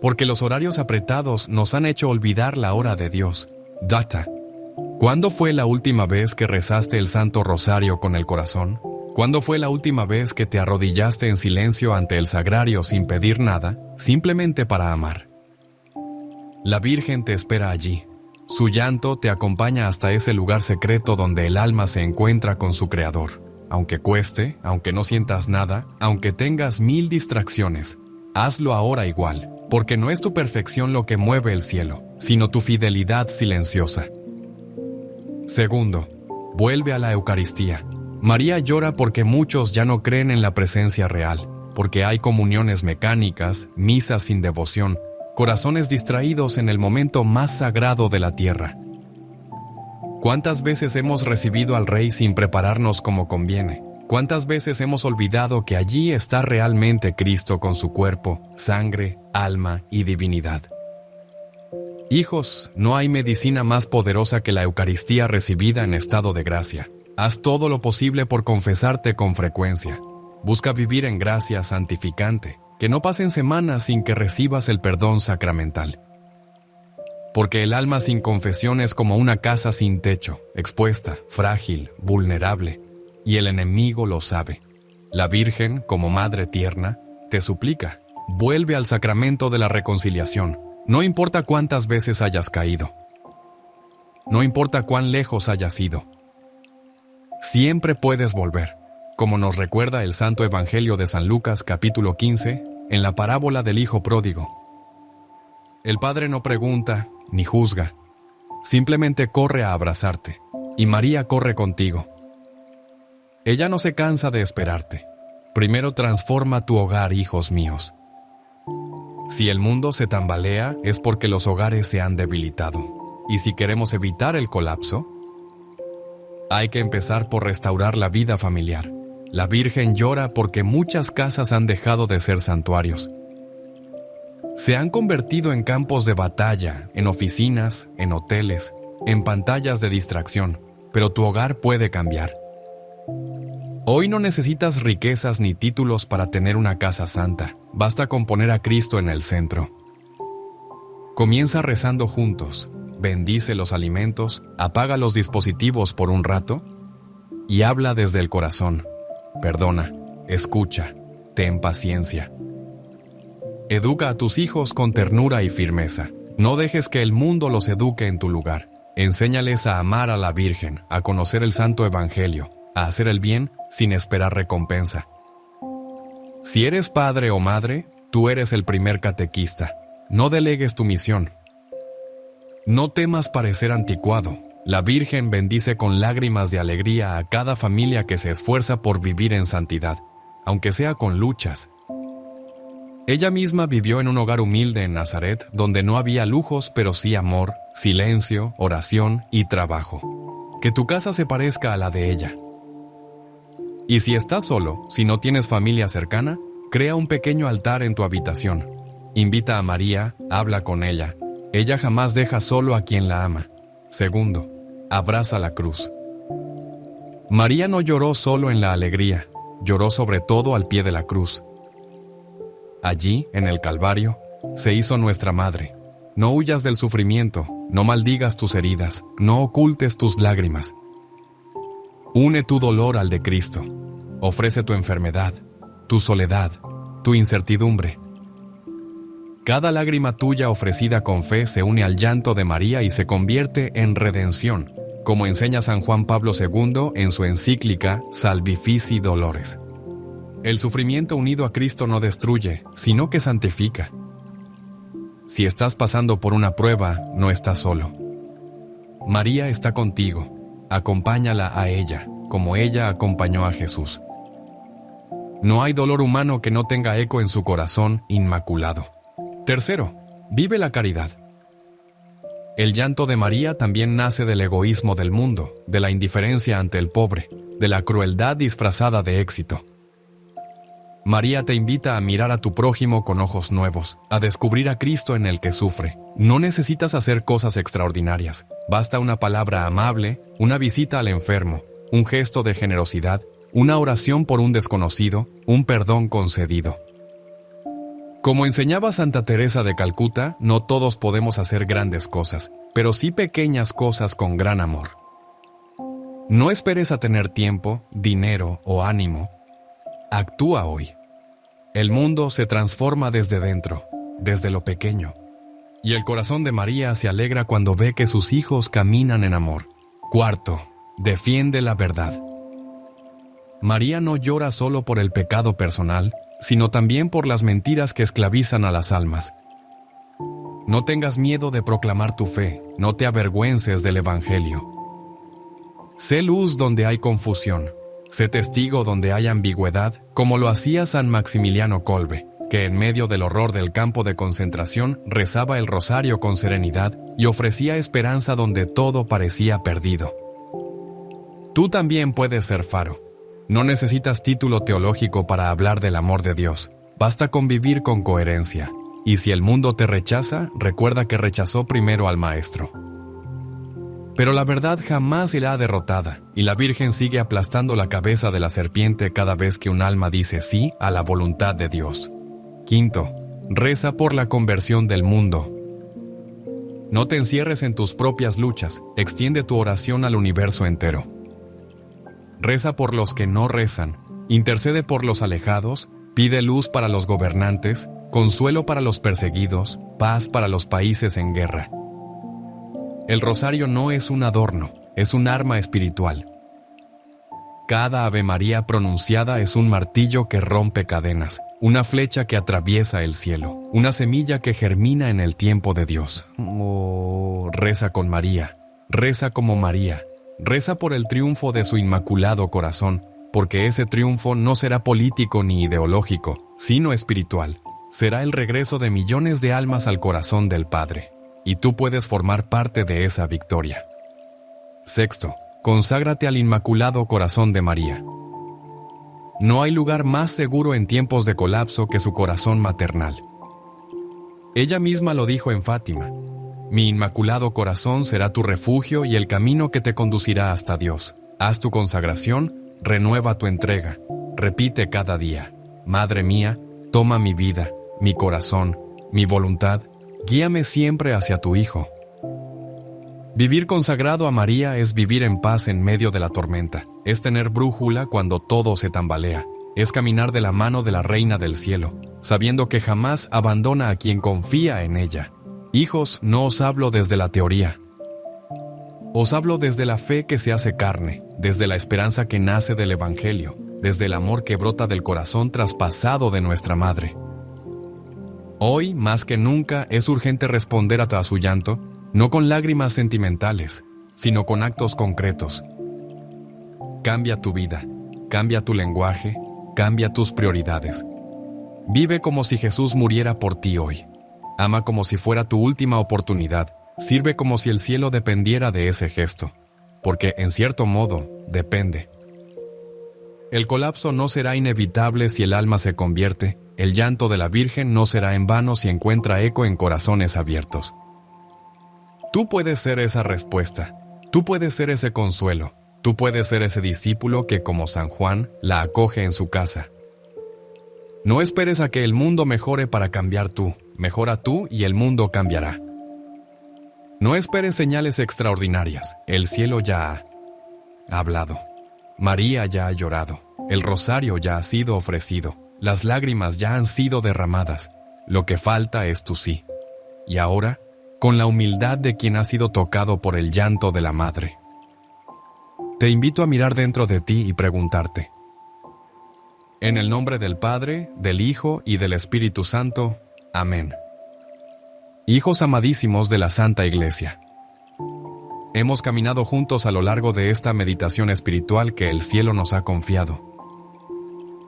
porque los horarios apretados nos han hecho olvidar la hora de Dios. Data. ¿Cuándo fue la última vez que rezaste el Santo Rosario con el corazón? ¿Cuándo fue la última vez que te arrodillaste en silencio ante el sagrario sin pedir nada, simplemente para amar? La Virgen te espera allí. Su llanto te acompaña hasta ese lugar secreto donde el alma se encuentra con su Creador. Aunque cueste, aunque no sientas nada, aunque tengas 1000 distracciones, hazlo ahora igual, porque no es tu perfección lo que mueve el cielo, sino tu fidelidad silenciosa. Segundo, vuelve a la Eucaristía. María llora porque muchos ya no creen en la presencia real, porque hay comuniones mecánicas, misas sin devoción, corazones distraídos en el momento más sagrado de la tierra. ¿Cuántas veces hemos recibido al Rey sin prepararnos como conviene? ¿Cuántas veces hemos olvidado que allí está realmente Cristo con su cuerpo, sangre, alma y divinidad? Hijos, no hay medicina más poderosa que la Eucaristía recibida en estado de gracia. Haz todo lo posible por confesarte con frecuencia. Busca vivir en gracia santificante, que no pasen semanas sin que recibas el perdón sacramental. Porque el alma sin confesión es como una casa sin techo, expuesta, frágil, vulnerable, y el enemigo lo sabe. La Virgen, como Madre tierna, te suplica, vuelve al sacramento de la reconciliación, no importa cuántas veces hayas caído. No importa cuán lejos hayas ido. Siempre puedes volver, como nos recuerda el Santo Evangelio de San Lucas capítulo 15, en la parábola del Hijo Pródigo. El Padre no pregunta ni juzga, simplemente corre a abrazarte, y María corre contigo. Ella no se cansa de esperarte. Primero transforma tu hogar, hijos míos. Si el mundo se tambalea es porque los hogares se han debilitado. Y si queremos evitar el colapso, hay que empezar por restaurar la vida familiar. La Virgen llora porque muchas casas han dejado de ser santuarios. Se han convertido en campos de batalla, en oficinas, en hoteles, en pantallas de distracción, pero tu hogar puede cambiar. Hoy no necesitas riquezas ni títulos para tener una casa santa. Basta con poner a Cristo en el centro. Comienza rezando juntos, bendice los alimentos, apaga los dispositivos por un rato y habla desde el corazón. Perdona, escucha, ten paciencia. Educa a tus hijos con ternura y firmeza. No dejes que el mundo los eduque en tu lugar. Enséñales a amar a la Virgen, a conocer el Santo Evangelio, a hacer el bien sin esperar recompensa. Si eres padre o madre, tú eres el primer catequista. No delegues tu misión. No temas parecer anticuado. La Virgen bendice con lágrimas de alegría a cada familia que se esfuerza por vivir en santidad, aunque sea con luchas. Ella misma vivió en un hogar humilde en Nazaret, donde no había lujos, pero sí amor, silencio, oración y trabajo. Que tu casa se parezca a la de ella. Y si estás solo, si no tienes familia cercana, crea un pequeño altar en tu habitación. Invita a María, habla con ella. Ella jamás deja solo a quien la ama. Segundo, abraza la cruz. María no lloró solo en la alegría, lloró sobre todo al pie de la cruz. Allí, en el Calvario, se hizo nuestra madre. No huyas del sufrimiento, no maldigas tus heridas, no ocultes tus lágrimas. Une tu dolor al de Cristo. Ofrece tu enfermedad, tu soledad, tu incertidumbre. Cada lágrima tuya ofrecida con fe se une al llanto de María y se convierte en redención, como enseña San Juan Pablo II en su encíclica Salvifici Dolores. El sufrimiento unido a Cristo no destruye, sino que santifica. Si estás pasando por una prueba, no estás solo. María está contigo. Acompáñala a ella, como ella acompañó a Jesús. No hay dolor humano que no tenga eco en su corazón inmaculado. Tercero, vive la caridad. El llanto de María también nace del egoísmo del mundo, de la indiferencia ante el pobre, de la crueldad disfrazada de éxito. María te invita a mirar a tu prójimo con ojos nuevos, a descubrir a Cristo en el que sufre. No necesitas hacer cosas extraordinarias. Basta una palabra amable, una visita al enfermo, un gesto de generosidad, una oración por un desconocido, un perdón concedido. Como enseñaba Santa Teresa de Calcuta, no todos podemos hacer grandes cosas, pero sí pequeñas cosas con gran amor. No esperes a tener tiempo, dinero o ánimo. Actúa hoy. El mundo se transforma desde dentro, desde lo pequeño. Y el corazón de María se alegra cuando ve que sus hijos caminan en amor. Cuarto, defiende la verdad. María no llora solo por el pecado personal, sino también por las mentiras que esclavizan a las almas. No tengas miedo de proclamar tu fe, no te avergüences del Evangelio. Sé luz donde hay confusión. Sé testigo donde hay ambigüedad, como lo hacía San Maximiliano Kolbe, que en medio del horror del campo de concentración rezaba el rosario con serenidad y ofrecía esperanza donde todo parecía perdido. Tú también puedes ser faro. No necesitas título teológico para hablar del amor de Dios. Basta con vivir con coherencia. Y si el mundo te rechaza, recuerda que rechazó primero al Maestro. Pero la verdad jamás será derrotada, y la Virgen sigue aplastando la cabeza de la serpiente cada vez que un alma dice sí a la voluntad de Dios. Quinto, reza por la conversión del mundo. No te encierres en tus propias luchas, extiende tu oración al universo entero. Reza por los que no rezan, intercede por los alejados, pide luz para los gobernantes, consuelo para los perseguidos, paz para los países en guerra. El rosario no es un adorno, es un arma espiritual. Cada Ave María pronunciada es un martillo que rompe cadenas, una flecha que atraviesa el cielo, una semilla que germina en el tiempo de Dios. Oh, reza con María, reza como María, reza por el triunfo de su inmaculado corazón, porque ese triunfo no será político ni ideológico, sino espiritual. Será el regreso de millones de almas al corazón del Padre, y tú puedes formar parte de esa victoria. Sexto, conságrate al Inmaculado Corazón de María. No hay lugar más seguro en tiempos de colapso que su corazón maternal. Ella misma lo dijo en Fátima: mi Inmaculado Corazón será tu refugio y el camino que te conducirá hasta Dios. Haz tu consagración, renueva tu entrega, repite cada día: Madre mía, toma mi vida, mi corazón, mi voluntad, guíame siempre hacia tu Hijo. Vivir consagrado a María es vivir en paz en medio de la tormenta, es tener brújula cuando todo se tambalea, es caminar de la mano de la Reina del Cielo, sabiendo que jamás abandona a quien confía en ella. Hijos, no os hablo desde la teoría. Os hablo desde la fe que se hace carne, desde la esperanza que nace del Evangelio, desde el amor que brota del corazón traspasado de nuestra Madre. Hoy, más que nunca, es urgente responder a su llanto, no con lágrimas sentimentales, sino con actos concretos. Cambia tu vida, cambia tu lenguaje, cambia tus prioridades. Vive como si Jesús muriera por ti hoy. Ama como si fuera tu última oportunidad. Sirve como si el cielo dependiera de ese gesto, porque en cierto modo depende. El colapso no será inevitable si el alma se convierte. El llanto de la Virgen no será en vano si encuentra eco en corazones abiertos. Tú puedes ser esa respuesta. Tú puedes ser ese consuelo. Tú puedes ser ese discípulo que, como San Juan, la acoge en su casa. No esperes a que el mundo mejore para cambiar tú. Mejora tú y el mundo cambiará. No esperes señales extraordinarias. El cielo ya ha hablado. María ya ha llorado. El rosario ya ha sido ofrecido. Las lágrimas ya han sido derramadas. Lo que falta es tu sí. Y ahora, con la humildad de quien ha sido tocado por el llanto de la Madre, te invito a mirar dentro de ti y preguntarte: en el nombre del Padre, del Hijo y del Espíritu Santo. Amén. Hijos amadísimos de la Santa Iglesia, hemos caminado juntos a lo largo de esta meditación espiritual que el cielo nos ha confiado.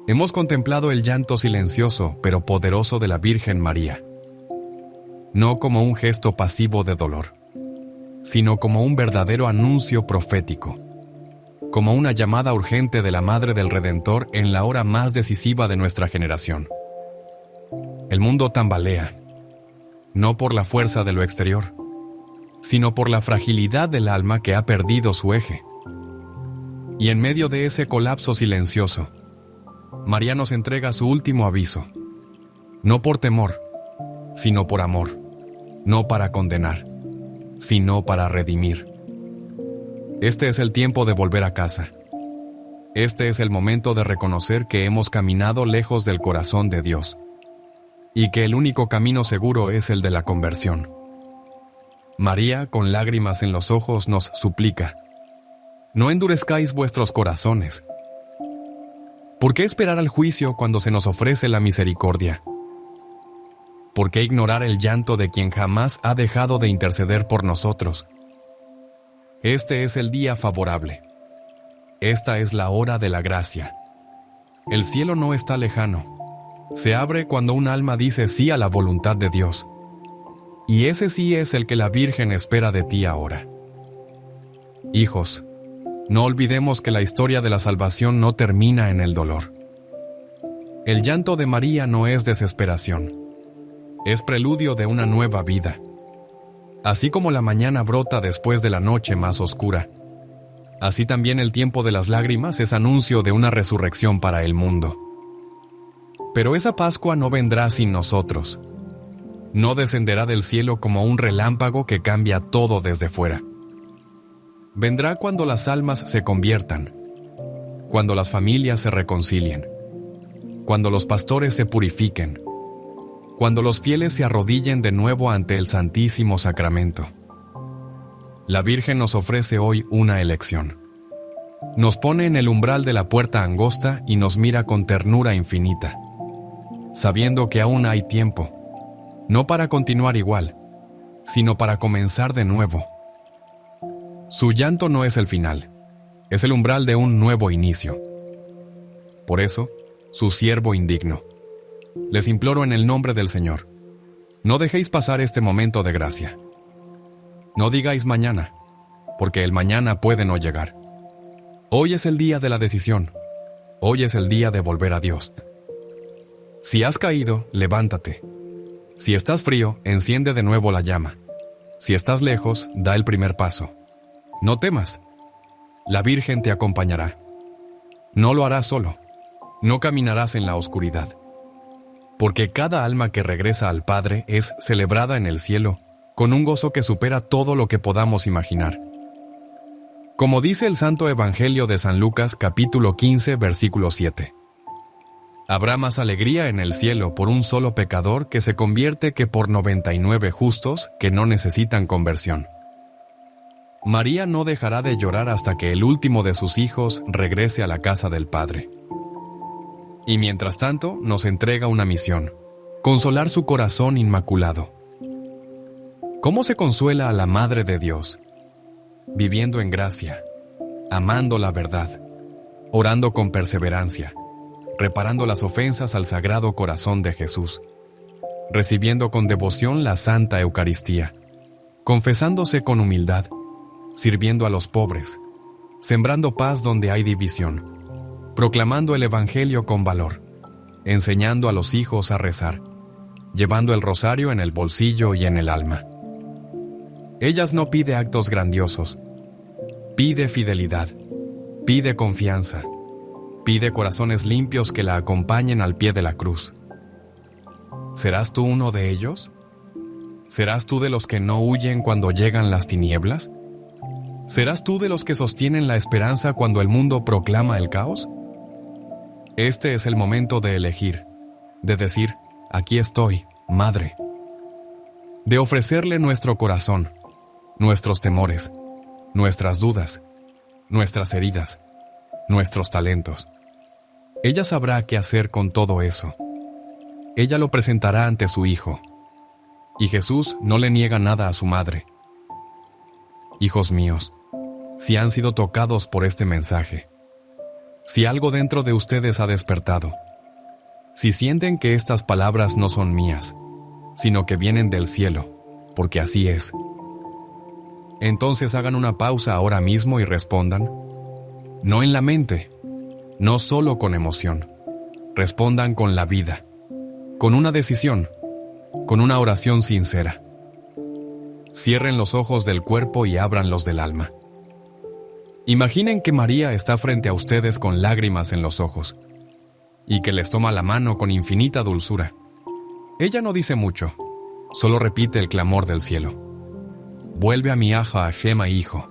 Hemos contemplado el llanto silencioso pero poderoso de la Virgen María, no como un gesto pasivo de dolor, sino como un verdadero anuncio profético, como una llamada urgente de la Madre del Redentor en la hora más decisiva de nuestra generación. El mundo tambalea, no por la fuerza de lo exterior, sino por la fragilidad del alma que ha perdido su eje. Y en medio de ese colapso silencioso, María nos entrega su último aviso, no por temor, sino por amor, no para condenar, sino para redimir. Este es el tiempo de volver a casa. Este es el momento de reconocer que hemos caminado lejos del corazón de Dios y que el único camino seguro es el de la conversión. María, con lágrimas en los ojos, nos suplica: no endurezcáis vuestros corazones. ¿Por qué esperar al juicio cuando se nos ofrece la misericordia? ¿Por qué ignorar el llanto de quien jamás ha dejado de interceder por nosotros? Este es el día favorable. Esta es la hora de la gracia. El cielo no está lejano. Se abre cuando un alma dice sí a la voluntad de Dios. Y ese sí es el que la Virgen espera de ti ahora. Hijos, no olvidemos que la historia de la salvación no termina en el dolor. El llanto de María no es desesperación. es preludio de una nueva vida. Así como la mañana brota después de la noche más oscura, así también el tiempo de las lágrimas es anuncio de una resurrección para el mundo. Pero esa Pascua no vendrá sin nosotros. No descenderá del cielo como un relámpago que cambia todo desde fuera. Vendrá cuando las almas se conviertan, cuando las familias se reconcilien, cuando los pastores se purifiquen, cuando los fieles se arrodillen de nuevo ante el Santísimo Sacramento. La Virgen nos ofrece hoy una elección. Nos pone en el umbral de la puerta angosta y nos mira con ternura infinita, sabiendo que aún hay tiempo, no para continuar igual, sino para comenzar de nuevo. Su llanto no es el final, es el umbral de un nuevo inicio. Por eso, su siervo indigno, les imploro en el nombre del Señor, no dejéis pasar este momento de gracia. No digáis mañana, porque el mañana puede no llegar. Hoy es el día de la decisión, hoy es el día de volver a Dios. Si has caído, levántate. Si estás frío, enciende de nuevo la llama. Si estás lejos, da el primer paso. No temas. La Virgen te acompañará. No lo harás solo. No caminarás en la oscuridad. Porque cada alma que regresa al Padre es celebrada en el cielo con un gozo que supera todo lo que podamos imaginar. Como dice el Santo Evangelio de San Lucas, capítulo 15, versículo 7. Habrá más alegría en el cielo por un solo pecador que se convierte que por 99 justos que no necesitan conversión. María no dejará de llorar hasta que el último de sus hijos regrese a la casa del Padre. Y mientras tanto, nos entrega una misión: consolar su corazón inmaculado. ¿Cómo se consuela a la Madre de Dios? Viviendo en gracia, amando la verdad, orando con perseverancia, reparando las ofensas al Sagrado Corazón de Jesús, recibiendo con devoción la Santa Eucaristía, confesándose con humildad, sirviendo a los pobres, sembrando paz donde hay división, proclamando el Evangelio con valor, enseñando a los hijos a rezar, llevando el rosario en el bolsillo y en el alma. Ella no pide actos grandiosos, pide fidelidad, pide confianza, pide corazones limpios que la acompañen al pie de la cruz. ¿Serás tú uno de ellos? ¿Serás tú de los que no huyen cuando llegan las tinieblas? ¿Serás tú de los que sostienen la esperanza cuando el mundo proclama el caos? Este es el momento de elegir, de decir: aquí estoy, Madre. De ofrecerle nuestro corazón, nuestros temores, nuestras dudas, nuestras heridas, nuestros talentos. Ella sabrá qué hacer con todo eso. Ella lo presentará ante su Hijo. Y Jesús no le niega nada a su madre. Hijos míos, si han sido tocados por este mensaje, si algo dentro de ustedes ha despertado, si sienten que estas palabras no son mías, sino que vienen del cielo, porque así es, entonces hagan una pausa ahora mismo y respondan, no en la mente, no solo con emoción, respondan con la vida, con una decisión, con una oración sincera. Cierren los ojos del cuerpo y abran los del alma. Imaginen que María está frente a ustedes con lágrimas en los ojos y que les toma la mano con infinita dulzura. Ella no dice mucho, solo repite el clamor del cielo. Vuelve a mi hija Hashem, hijo.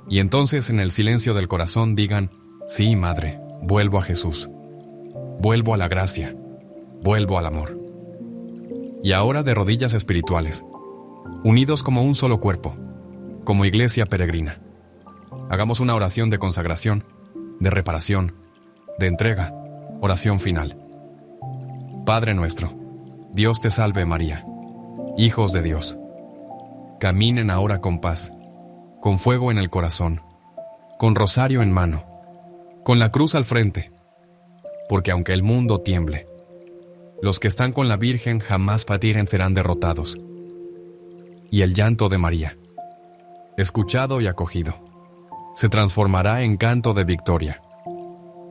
Y entonces en el silencio del corazón digan: sí, Madre, vuelvo a Jesús. Vuelvo a la gracia. Vuelvo al amor. Y ahora de rodillas espirituales, unidos como un solo cuerpo, como iglesia peregrina, hagamos una oración de consagración, de reparación, de entrega, oración final. Padre nuestro, Dios te salve María, hijos de Dios. Caminen ahora con paz, con fuego en el corazón, con rosario en mano, con la cruz al frente, porque aunque el mundo tiemble, los que están con la Virgen jamás patiguen serán derrotados. Y el llanto de María, escuchado y acogido, se transformará en canto de victoria.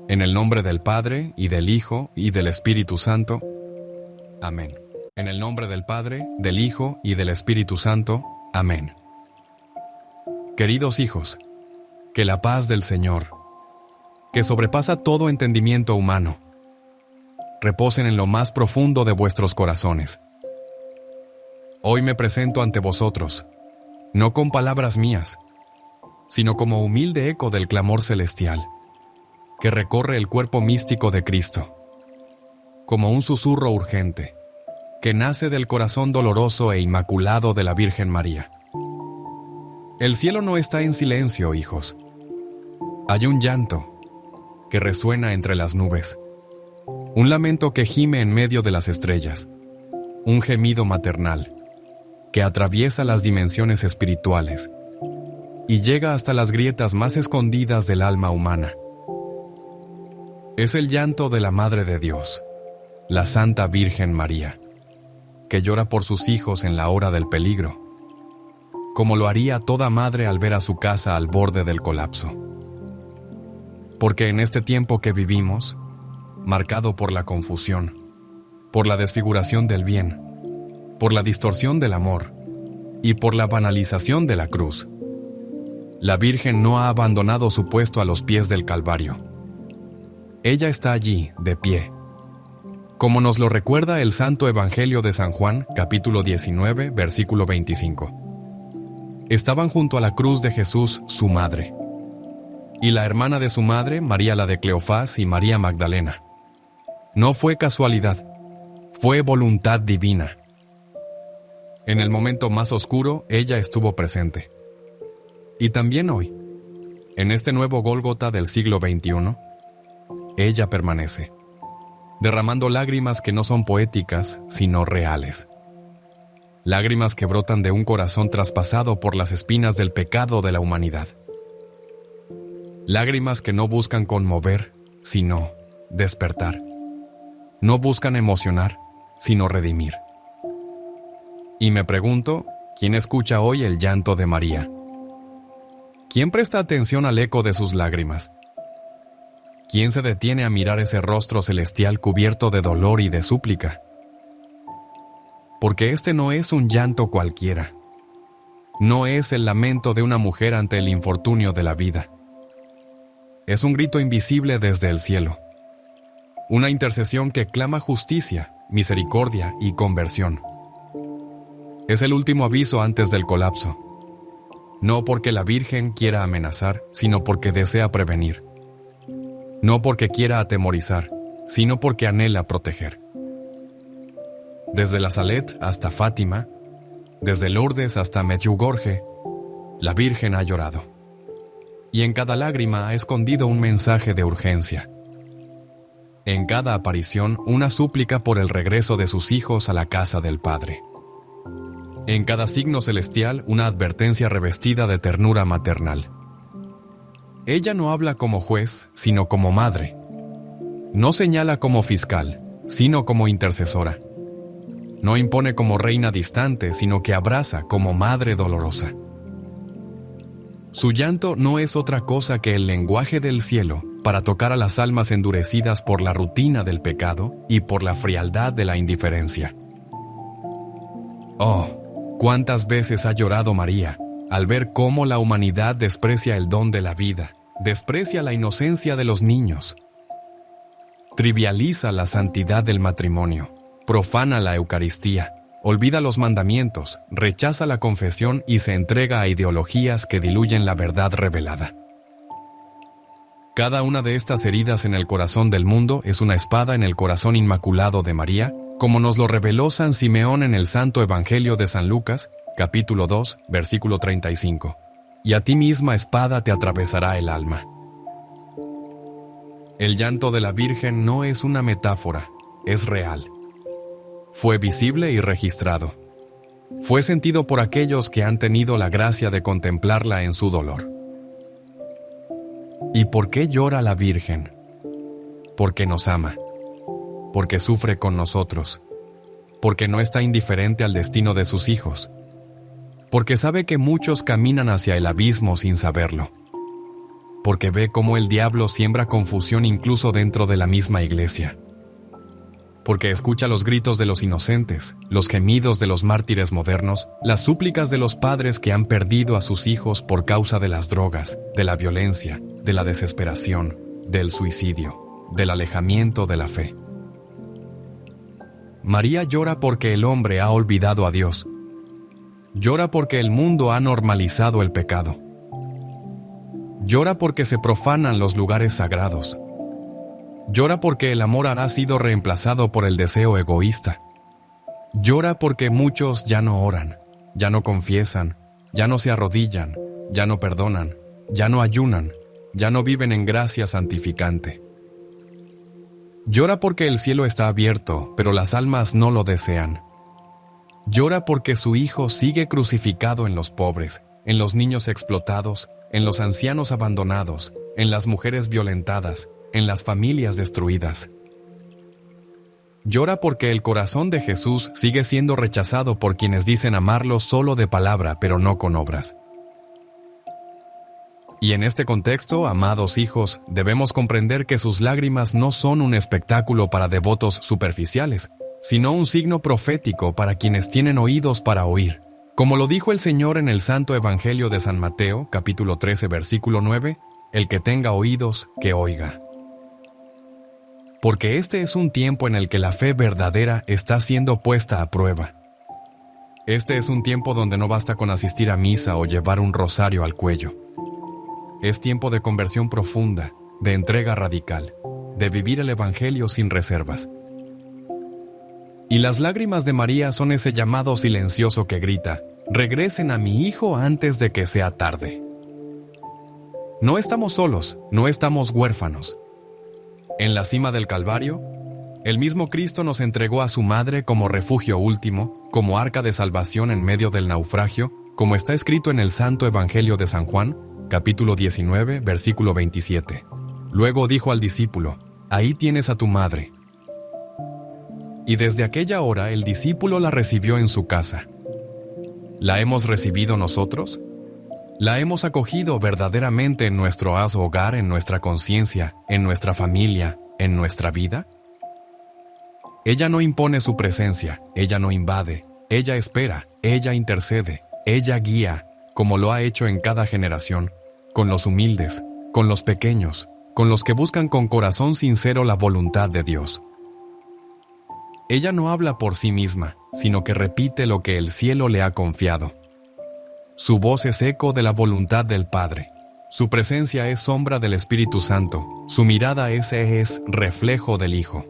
En el nombre del Padre, y del Hijo, y del Espíritu Santo. Amén. En el nombre del Padre, del Hijo y del Espíritu Santo. Amén. Queridos hijos, que la paz del Señor, que sobrepasa todo entendimiento humano, reposen en lo más profundo de vuestros corazones. Hoy me presento ante vosotros, no con palabras mías, sino como humilde eco del clamor celestial, que recorre el cuerpo místico de Cristo, como un susurro urgente, que nace del corazón doloroso e inmaculado de la Virgen María. El cielo no está en silencio, hijos. Hay un llanto que resuena entre las nubes, un lamento que gime en medio de las estrellas, un gemido maternal que atraviesa las dimensiones espirituales y llega hasta las grietas más escondidas del alma humana. Es el llanto de la Madre de Dios, la Santa Virgen María, que llora por sus hijos en la hora del peligro, como lo haría toda madre al ver a su casa al borde del colapso. Porque en este tiempo que vivimos, marcado por la confusión, por la desfiguración del bien, por la distorsión del amor y por la banalización de la cruz, la Virgen no ha abandonado su puesto a los pies del Calvario. Ella está allí, de pie, como nos lo recuerda el Santo Evangelio de San Juan, capítulo 19, versículo 25. Estaban junto a la cruz de Jesús su madre, y la hermana de su madre, María la de Cleofás y María Magdalena. No fue casualidad, fue voluntad divina. En el momento más oscuro, ella estuvo presente. Y también hoy, en este nuevo Gólgota del siglo XXI, ella permanece, derramando lágrimas que no son poéticas, sino reales. Lágrimas que brotan de un corazón traspasado por las espinas del pecado de la humanidad. Lágrimas que no buscan conmover, sino despertar. No buscan emocionar, sino redimir. Y me pregunto, ¿quién escucha hoy el llanto de María? ¿Quién presta atención al eco de sus lágrimas? ¿Quién se detiene a mirar ese rostro celestial cubierto de dolor y de súplica? Porque este no es un llanto cualquiera. No es el lamento de una mujer ante el infortunio de la vida. Es un grito invisible desde el cielo. Una intercesión que clama justicia, misericordia y conversión. Es el último aviso antes del colapso. No porque la Virgen quiera amenazar, sino porque desea prevenir. No porque quiera atemorizar, sino porque anhela proteger. Desde la Salet hasta Fátima, desde Lourdes hasta Medjugorje, la Virgen ha llorado. Y en cada lágrima ha escondido un mensaje de urgencia. En cada aparición, una súplica por el regreso de sus hijos a la casa del Padre. En cada signo celestial, una advertencia revestida de ternura maternal. Ella no habla como juez, sino como madre. No señala como fiscal, sino como intercesora. No impone como reina distante, sino que abraza como madre dolorosa. Su llanto no es otra cosa que el lenguaje del cielo para tocar a las almas endurecidas por la rutina del pecado y por la frialdad de la indiferencia. Oh, cuántas veces ha llorado María al ver cómo la humanidad desprecia el don de la vida, desprecia la inocencia de los niños, trivializa la santidad del matrimonio, profana la Eucaristía, olvida los mandamientos, rechaza la confesión y se entrega a ideologías que diluyen la verdad revelada. Cada una de estas heridas en el corazón del mundo es una espada en el corazón inmaculado de María, como nos lo reveló San Simeón en el Santo Evangelio de San Lucas, capítulo 2, versículo 35. Y a ti misma espada te atravesará el alma. El llanto de la Virgen no es una metáfora, es real. Fue visible y registrado. Fue sentido por aquellos que han tenido la gracia de contemplarla en su dolor. ¿Y por qué llora la Virgen? Porque nos ama, porque sufre con nosotros, porque no está indiferente al destino de sus hijos, porque sabe que muchos caminan hacia el abismo sin saberlo, porque ve cómo el diablo siembra confusión incluso dentro de la misma iglesia. porque escucha los gritos de los inocentes, los gemidos de los mártires modernos, las súplicas de los padres que han perdido a sus hijos por causa de las drogas, de la violencia, de la desesperación, del suicidio, del alejamiento de la fe. María llora porque el hombre ha olvidado a Dios. Llora porque el mundo ha normalizado el pecado. Llora porque se profanan los lugares sagrados. Llora porque el amor ha sido reemplazado por el deseo egoísta. Llora porque muchos ya no oran, ya no confiesan, ya no se arrodillan, ya no perdonan, ya no ayunan, ya no viven en gracia santificante. Llora porque el cielo está abierto, pero las almas no lo desean. Llora porque su hijo sigue crucificado en los pobres, en los niños explotados, en los ancianos abandonados, en las mujeres violentadas, en las familias destruidas. Llora porque el corazón de Jesús sigue siendo rechazado por quienes dicen amarlo solo de palabra, pero no con obras. Y en este contexto, amados hijos, debemos comprender que sus lágrimas no son un espectáculo para devotos superficiales, sino un signo profético para quienes tienen oídos para oír. Como lo dijo el Señor en el Santo Evangelio de San Mateo, capítulo 13, versículo 9, el que tenga oídos, que oiga. Porque este es un tiempo en el que la fe verdadera está siendo puesta a prueba. Este es un tiempo donde no basta con asistir a misa o llevar un rosario al cuello. Es tiempo de conversión profunda, de entrega radical, de vivir el Evangelio sin reservas. Y las lágrimas de María son ese llamado silencioso que grita: regresen a mi hijo antes de que sea tarde. No estamos solos, no estamos huérfanos. En la cima del Calvario, el mismo Cristo nos entregó a su madre como refugio último, como arca de salvación en medio del naufragio, como está escrito en el Santo Evangelio de San Juan, capítulo 19, versículo 27. Luego dijo al discípulo: ahí tienes a tu madre. Y desde aquella hora el discípulo la recibió en su casa. ¿La hemos recibido nosotros? ¿La hemos acogido verdaderamente en nuestro hogar, en nuestra conciencia, en nuestra familia, en nuestra vida? Ella no impone su presencia, ella no invade, ella espera, ella intercede, ella guía, como lo ha hecho en cada generación, con los humildes, con los pequeños, con los que buscan con corazón sincero la voluntad de Dios. Ella no habla por sí misma, sino que repite lo que el cielo le ha confiado. Su voz es eco de la voluntad del Padre. Su presencia es sombra del Espíritu Santo. Su mirada es reflejo del Hijo.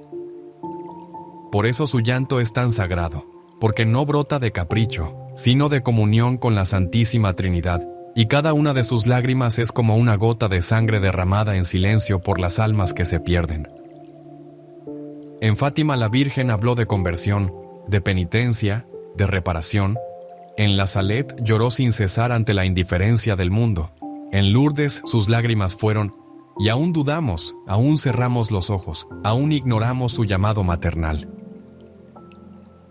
Por eso su llanto es tan sagrado, porque no brota de capricho, sino de comunión con la Santísima Trinidad, y cada una de sus lágrimas es como una gota de sangre derramada en silencio por las almas que se pierden. En Fátima la Virgen habló de conversión, de penitencia, de reparación. En la Salet lloró sin cesar ante la indiferencia del mundo. En Lourdes sus lágrimas fueron: y aún dudamos, aún cerramos los ojos, aún ignoramos su llamado maternal.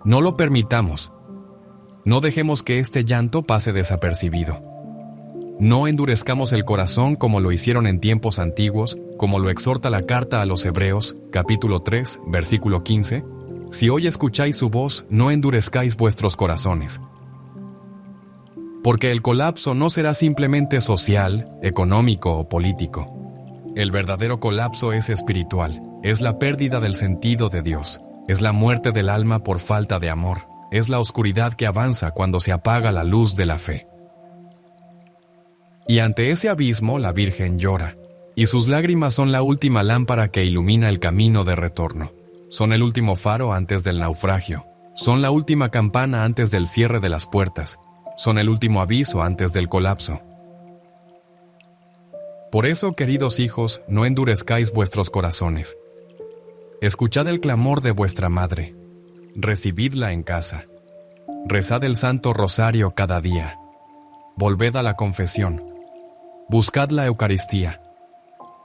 No lo permitamos. No dejemos que este llanto pase desapercibido. No endurezcamos el corazón como lo hicieron en tiempos antiguos, como lo exhorta la carta a los Hebreos, capítulo 3, versículo 15. Si hoy escucháis su voz, no endurezcáis vuestros corazones. Porque el colapso no será simplemente social, económico o político. El verdadero colapso es espiritual, es la pérdida del sentido de Dios, es la muerte del alma por falta de amor, es la oscuridad que avanza cuando se apaga la luz de la fe. Y ante ese abismo la Virgen llora, y sus lágrimas son la última lámpara que ilumina el camino de retorno. Son el último faro antes del naufragio, son la última campana antes del cierre de las puertas, son el último aviso antes del colapso. Por eso, queridos hijos, no endurezcáis vuestros corazones. Escuchad el clamor de vuestra madre, recibidla en casa, rezad el Santo Rosario cada día, volved a la confesión, buscad la Eucaristía,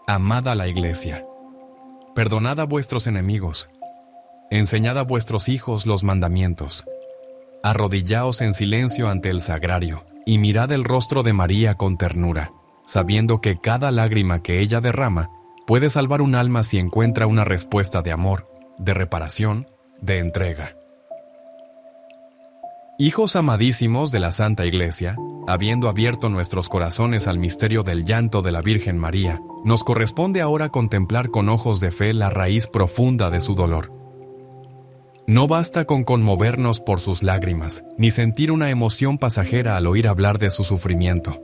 amad a la Iglesia, perdonad a vuestros enemigos, enseñad a vuestros hijos los mandamientos, arrodillaos en silencio ante el sagrario y mirad el rostro de María con ternura, sabiendo que cada lágrima que ella derrama puede salvar un alma si encuentra una respuesta de amor, de reparación, de entrega. Hijos amadísimos de la Santa Iglesia, habiendo abierto nuestros corazones al misterio del llanto de la Virgen María, nos corresponde ahora contemplar con ojos de fe la raíz profunda de su dolor. No basta con conmovernos por sus lágrimas, ni sentir una emoción pasajera al oír hablar de su sufrimiento.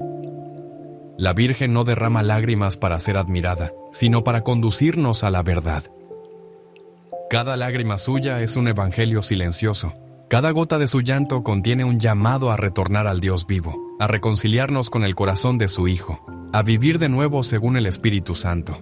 La Virgen no derrama lágrimas para ser admirada, sino para conducirnos a la verdad. Cada lágrima suya es un evangelio silencioso. Cada gota de su llanto contiene un llamado a retornar al Dios vivo, a reconciliarnos con el corazón de su Hijo, a vivir de nuevo según el Espíritu Santo.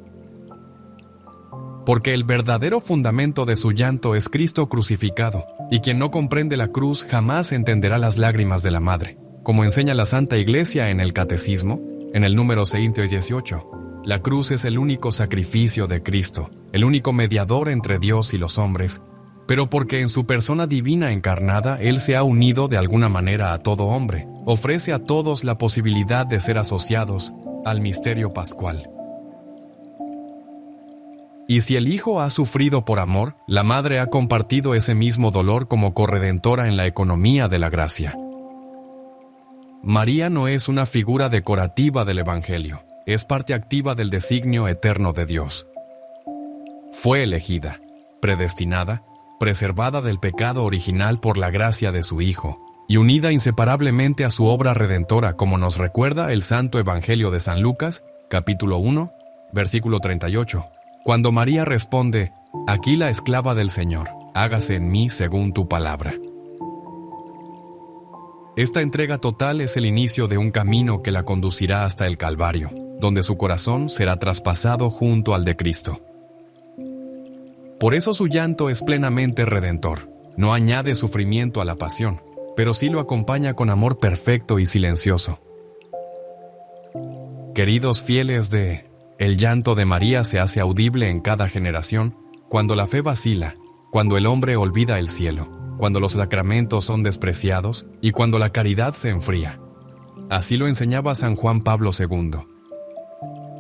Porque el verdadero fundamento de su llanto es Cristo crucificado, y quien no comprende la cruz jamás entenderá las lágrimas de la Madre. Como enseña la Santa Iglesia en el Catecismo, en el número 618, la cruz es el único sacrificio de Cristo, el único mediador entre Dios y los hombres, pero porque en su persona divina encarnada Él se ha unido de alguna manera a todo hombre, ofrece a todos la posibilidad de ser asociados al misterio pascual. Y si el Hijo ha sufrido por amor, la Madre ha compartido ese mismo dolor como corredentora en la economía de la gracia. María no es una figura decorativa del Evangelio, es parte activa del designio eterno de Dios. Fue elegida, predestinada, preservada del pecado original por la gracia de su Hijo, y unida inseparablemente a su obra redentora, como nos recuerda el Santo Evangelio de San Lucas, capítulo 1, versículo 38, cuando María responde: «Aquí la esclava del Señor, hágase en mí según tu palabra». Esta entrega total es el inicio de un camino que la conducirá hasta el Calvario, donde su corazón será traspasado junto al de Cristo. Por eso su llanto es plenamente redentor. No añade sufrimiento a la pasión, pero sí lo acompaña con amor perfecto y silencioso. Queridos fieles el llanto de María se hace audible en cada generación, cuando la fe vacila, cuando el hombre olvida el cielo, cuando los sacramentos son despreciados y cuando la caridad se enfría. Así lo enseñaba San Juan Pablo II.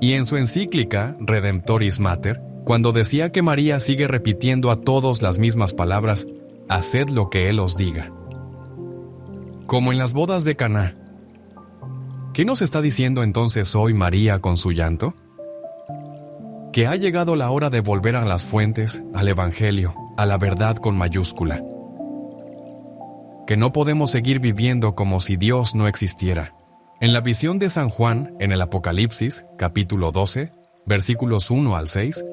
Y en su encíclica Redemptoris Mater, cuando decía que María sigue repitiendo a todos las mismas palabras: «Haced lo que Él os diga». Como en las bodas de Caná. ¿Qué nos está diciendo entonces hoy María con su llanto? Que ha llegado la hora de volver a las fuentes, al Evangelio, a la verdad con mayúscula. Que no podemos seguir viviendo como si Dios no existiera. En la visión de San Juan, en el Apocalipsis, capítulo 12, versículos 1 al 6,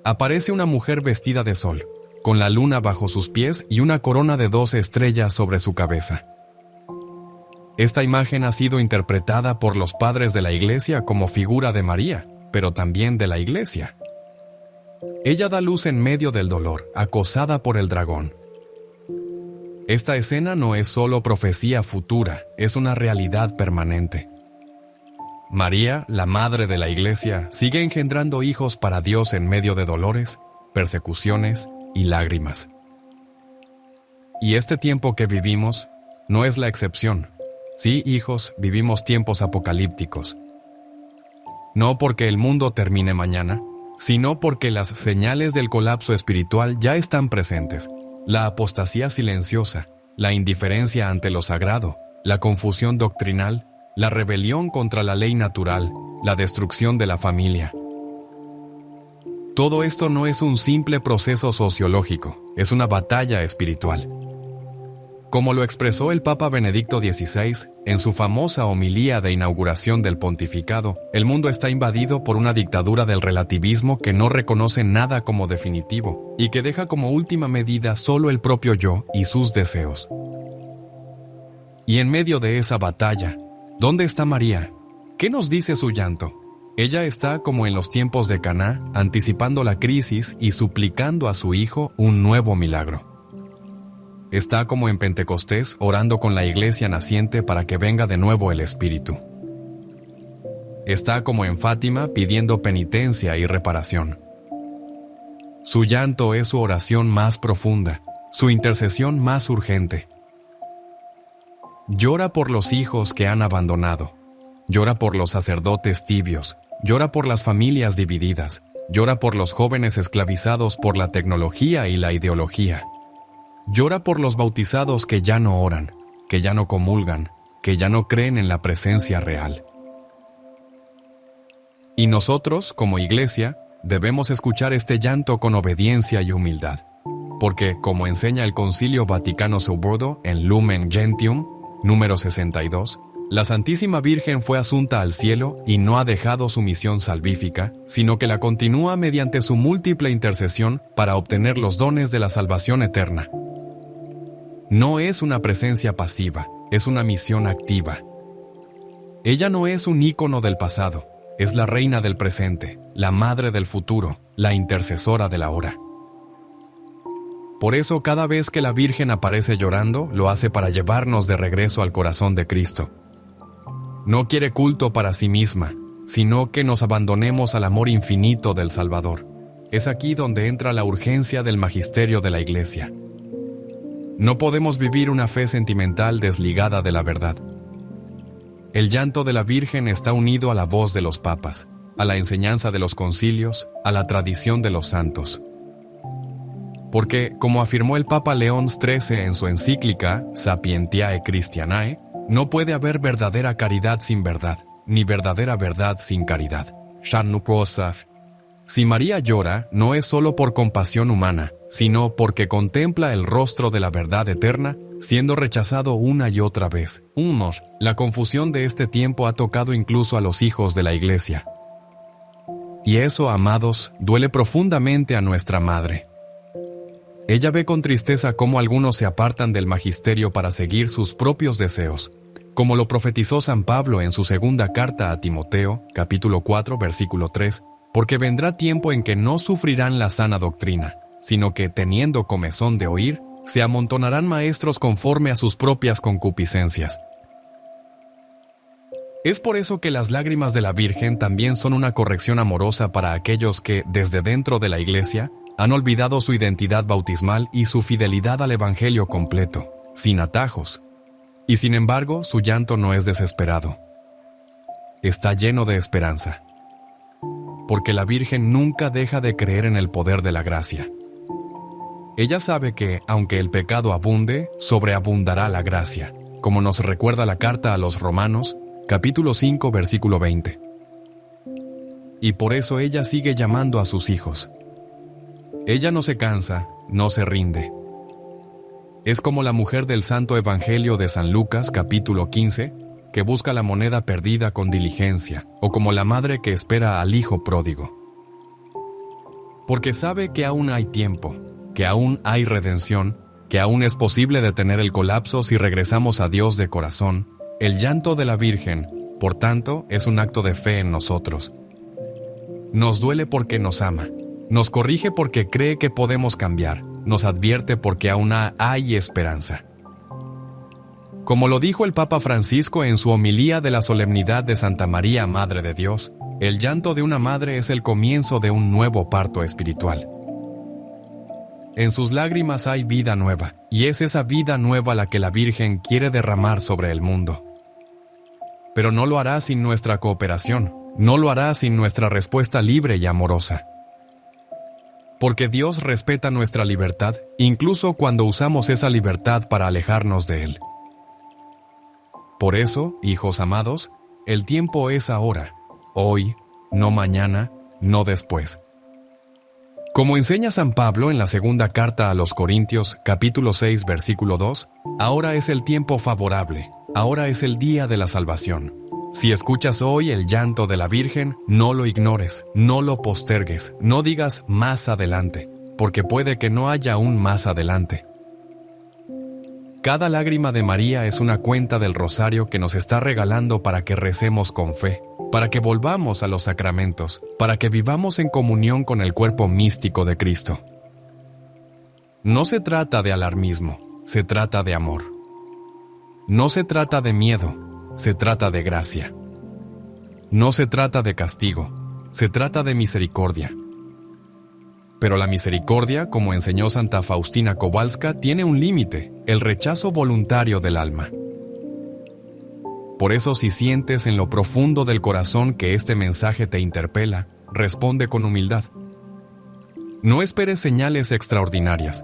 aparece una mujer vestida de sol, con la luna bajo sus pies y una corona de 12 estrellas sobre su cabeza. Esta imagen ha sido interpretada por los padres de la Iglesia como figura de María, pero también de la Iglesia. Ella da luz en medio del dolor, acosada por el dragón. Esta escena no es solo profecía futura, es una realidad permanente. María, la madre de la Iglesia, sigue engendrando hijos para Dios en medio de dolores, persecuciones y lágrimas. Y este tiempo que vivimos no es la excepción. Sí, hijos, vivimos tiempos apocalípticos. No porque el mundo termine mañana, sino porque las señales del colapso espiritual ya están presentes. La apostasía silenciosa, la indiferencia ante lo sagrado, la confusión doctrinal, la rebelión contra la ley natural, la destrucción de la familia. Todo esto no es un simple proceso sociológico, es una batalla espiritual. Como lo expresó el Papa Benedicto XVI en su famosa homilía de inauguración del pontificado, el mundo está invadido por una dictadura del relativismo que no reconoce nada como definitivo y que deja como última medida solo el propio yo y sus deseos. Y en medio de esa batalla, ¿dónde está María? ¿Qué nos dice su llanto? Ella está como en los tiempos de Caná, anticipando la crisis y suplicando a su Hijo un nuevo milagro. Está como en Pentecostés, orando con la iglesia naciente para que venga de nuevo el Espíritu. Está como en Fátima, pidiendo penitencia y reparación. Su llanto es su oración más profunda, su intercesión más urgente. Llora por los hijos que han abandonado, llora por los sacerdotes tibios, llora por las familias divididas, Llora por los jóvenes esclavizados por la tecnología y la ideología. Llora por los bautizados que ya no oran, que ya no comulgan, que ya no creen en la presencia real. Y nosotros, como iglesia, debemos escuchar este llanto con obediencia y humildad, porque, como enseña el Concilio Vaticano II en Lumen Gentium, número 62, la Santísima Virgen fue asunta al cielo y no ha dejado su misión salvífica, sino que la continúa mediante su múltiple intercesión para obtener los dones de la salvación eterna. No es una presencia pasiva, es una misión activa. Ella no es un ícono del pasado, es la reina del presente, la madre del futuro, la intercesora de la hora. Por eso, cada vez que la Virgen aparece llorando, lo hace para llevarnos de regreso al corazón de Cristo. No quiere culto para sí misma, sino que nos abandonemos al amor infinito del Salvador. Es aquí donde entra la urgencia del magisterio de la Iglesia. No podemos vivir una fe sentimental desligada de la verdad. El llanto de la Virgen está unido a la voz de los papas, a la enseñanza de los concilios, a la tradición de los santos. Porque, como afirmó el Papa León XIII en su encíclica Sapientiae Christianae, no puede haber verdadera caridad sin verdad, ni verdadera verdad sin caridad. Si María llora, no es solo por compasión humana, sino porque contempla el rostro de la verdad eterna, siendo rechazado una y otra vez. La confusión de este tiempo ha tocado incluso a los hijos de la Iglesia. Y eso, amados, duele profundamente a nuestra Madre. Ella ve con tristeza cómo algunos se apartan del magisterio para seguir sus propios deseos, como lo profetizó San Pablo en su segunda carta a Timoteo, capítulo 4, versículo 3, porque vendrá tiempo en que no sufrirán la sana doctrina, sino que, teniendo comezón de oír, se amontonarán maestros conforme a sus propias concupiscencias. Es por eso que las lágrimas de la Virgen también son una corrección amorosa para aquellos que, desde dentro de la Iglesia, han olvidado su identidad bautismal y su fidelidad al Evangelio completo, sin atajos. Y sin embargo, su llanto no es desesperado. Está lleno de esperanza. Porque la Virgen nunca deja de creer en el poder de la gracia. Ella sabe que, aunque el pecado abunde, sobreabundará la gracia, como nos recuerda la carta a los Romanos, capítulo 5, versículo 20. Y por eso ella sigue llamando a sus hijos. Ella no se cansa, no se rinde. Es como la mujer del Santo Evangelio de San Lucas, capítulo 15, que busca la moneda perdida con diligencia, o como la madre que espera al hijo pródigo. Porque sabe que aún hay tiempo, que aún hay redención, que aún es posible detener el colapso si regresamos a Dios de corazón. El llanto de la Virgen, por tanto, es un acto de fe en nosotros. Nos duele porque nos ama, nos corrige porque cree que podemos cambiar, nos advierte porque aún hay esperanza. Como lo dijo el Papa Francisco en su homilía de la solemnidad de Santa María, Madre de Dios, el llanto de una madre es el comienzo de un nuevo parto espiritual. En sus lágrimas hay vida nueva, y es esa vida nueva la que la Virgen quiere derramar sobre el mundo. Pero no lo hará sin nuestra cooperación, no lo hará sin nuestra respuesta libre y amorosa. Porque Dios respeta nuestra libertad, incluso cuando usamos esa libertad para alejarnos de Él. Por eso, hijos amados, el tiempo es ahora, hoy, no mañana, no después. Como enseña San Pablo en la segunda carta a los Corintios, capítulo 6, versículo 2, ahora es el tiempo favorable, ahora es el día de la salvación. Si escuchas hoy el llanto de la Virgen, no lo ignores, no lo postergues, no digas más adelante, porque puede que no haya un más adelante. Cada lágrima de María es una cuenta del rosario que nos está regalando para que recemos con fe, para que volvamos a los sacramentos, para que vivamos en comunión con el cuerpo místico de Cristo. No se trata de alarmismo, se trata de amor. No se trata de miedo, se trata de gracia. No se trata de castigo, se trata de misericordia. Pero la misericordia, como enseñó Santa Faustina Kowalska, tiene un límite, el rechazo voluntario del alma. Por eso, si sientes en lo profundo del corazón que este mensaje te interpela, responde con humildad, No esperes señales extraordinarias.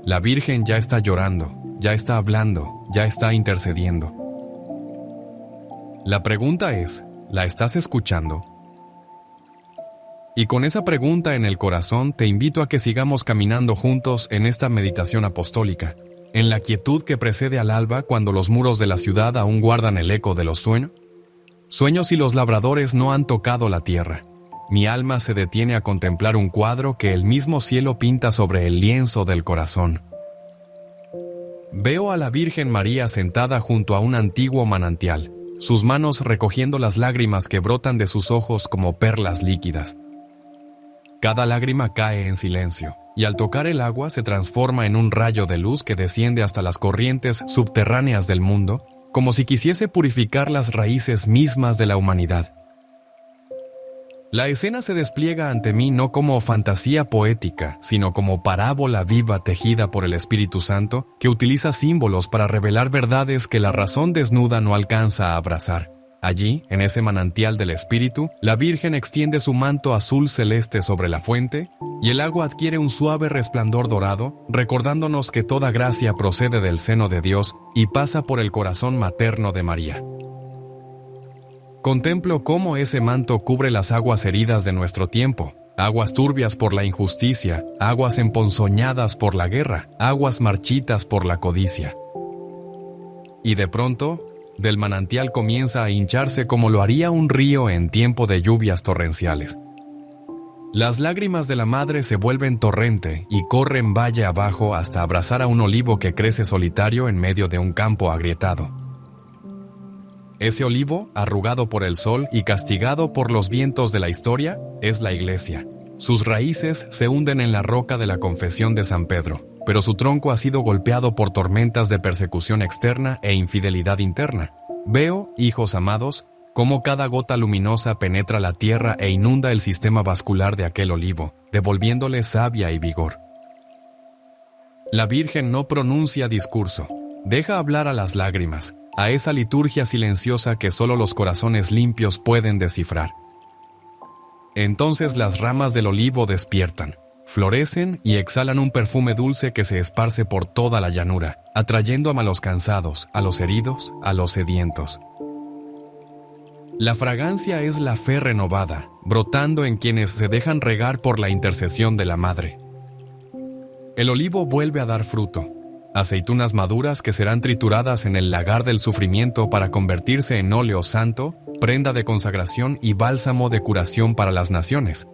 La Virgen ya está llorando, ya está hablando, ya está intercediendo. La pregunta es, ¿la estás escuchando? Y con esa pregunta en el corazón te invito a que sigamos caminando juntos en esta meditación apostólica, en la quietud que precede al alba cuando los muros de la ciudad aún guardan el eco de los sueños y los labradores no han tocado la tierra. Mi alma se detiene a contemplar un cuadro que el mismo cielo pinta sobre el lienzo del corazón. Veo a la Virgen María sentada junto a un antiguo manantial, sus manos recogiendo las lágrimas que brotan de sus ojos como perlas líquidas. Cada lágrima cae en silencio, y al tocar el agua se transforma en un rayo de luz que desciende hasta las corrientes subterráneas del mundo, como si quisiese purificar las raíces mismas de la humanidad. La escena se despliega ante mí no como fantasía poética, sino como parábola viva tejida por el Espíritu Santo, que utiliza símbolos para revelar verdades que la razón desnuda no alcanza a abrazar. Allí, en ese manantial del Espíritu, la Virgen extiende su manto azul celeste sobre la fuente, y el agua adquiere un suave resplandor dorado, recordándonos que toda gracia procede del seno de Dios y pasa por el corazón materno de María. Contemplo cómo ese manto cubre las aguas heridas de nuestro tiempo, aguas turbias por la injusticia, aguas emponzoñadas por la guerra, aguas marchitas por la codicia. Y de pronto, del manantial comienza a hincharse como lo haría un río en tiempo de lluvias torrenciales. Las lágrimas de la madre se vuelven torrente y corren valle abajo hasta abrazar a un olivo que crece solitario en medio de un campo agrietado. Ese olivo, arrugado por el sol y castigado por los vientos de la historia, es la Iglesia. Sus raíces se hunden en la roca de la confesión de San Pedro, pero su tronco ha sido golpeado por tormentas de persecución externa e infidelidad interna. Veo, hijos amados, cómo cada gota luminosa penetra la tierra e inunda el sistema vascular de aquel olivo, devolviéndole savia y vigor. La Virgen no pronuncia discurso, deja hablar a las lágrimas, a esa liturgia silenciosa que solo los corazones limpios pueden descifrar. Entonces las ramas del olivo despiertan, florecen y exhalan un perfume dulce que se esparce por toda la llanura, atrayendo a los cansados, a los heridos, a los sedientos. La fragancia es la fe renovada, brotando en quienes se dejan regar por la intercesión de la Madre. El olivo vuelve a dar fruto, aceitunas maduras que serán trituradas en el lagar del sufrimiento para convertirse en óleo santo, prenda de consagración y bálsamo de curación para las naciones.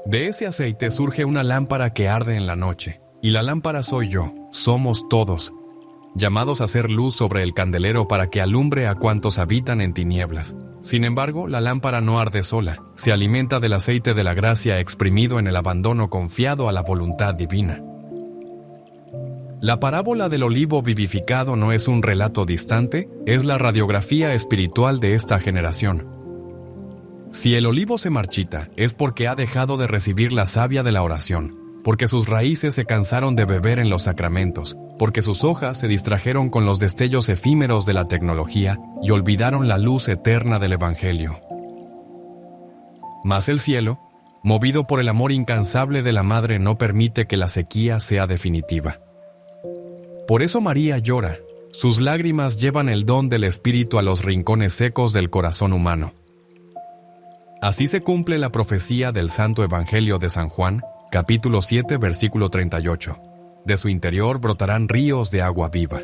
De ese aceite surge una lámpara que arde en la noche, y la lámpara soy yo, somos todos, llamados a hacer luz sobre el candelero para que alumbre a cuantos habitan en tinieblas. Sin embargo, la lámpara no arde sola, se alimenta del aceite de la gracia exprimido en el abandono confiado a la voluntad divina. La parábola del olivo vivificado no es un relato distante, es la radiografía espiritual de esta generación. Si el olivo se marchita, es porque ha dejado de recibir la savia de la oración, porque sus raíces se cansaron de beber en los sacramentos, porque sus hojas se distrajeron con los destellos efímeros de la tecnología y olvidaron la luz eterna del Evangelio. Mas el cielo, movido por el amor incansable de la Madre, no permite que la sequía sea definitiva. Por eso María llora, sus lágrimas llevan el don del Espíritu a los rincones secos del corazón humano. Así se cumple la profecía del Santo Evangelio de San Juan, capítulo 7, versículo 38. De su interior brotarán ríos de agua viva.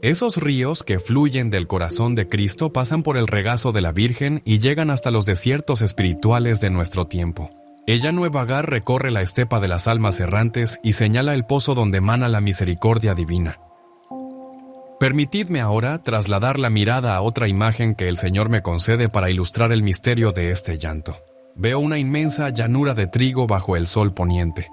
Esos ríos que fluyen del corazón de Cristo pasan por el regazo de la Virgen y llegan hasta los desiertos espirituales de nuestro tiempo. Ella no vagar recorre la estepa de las almas errantes y señala el pozo donde mana la misericordia divina. Permitidme ahora trasladar la mirada a otra imagen que el Señor me concede para ilustrar el misterio de este llanto. Veo una inmensa llanura de trigo bajo el sol poniente.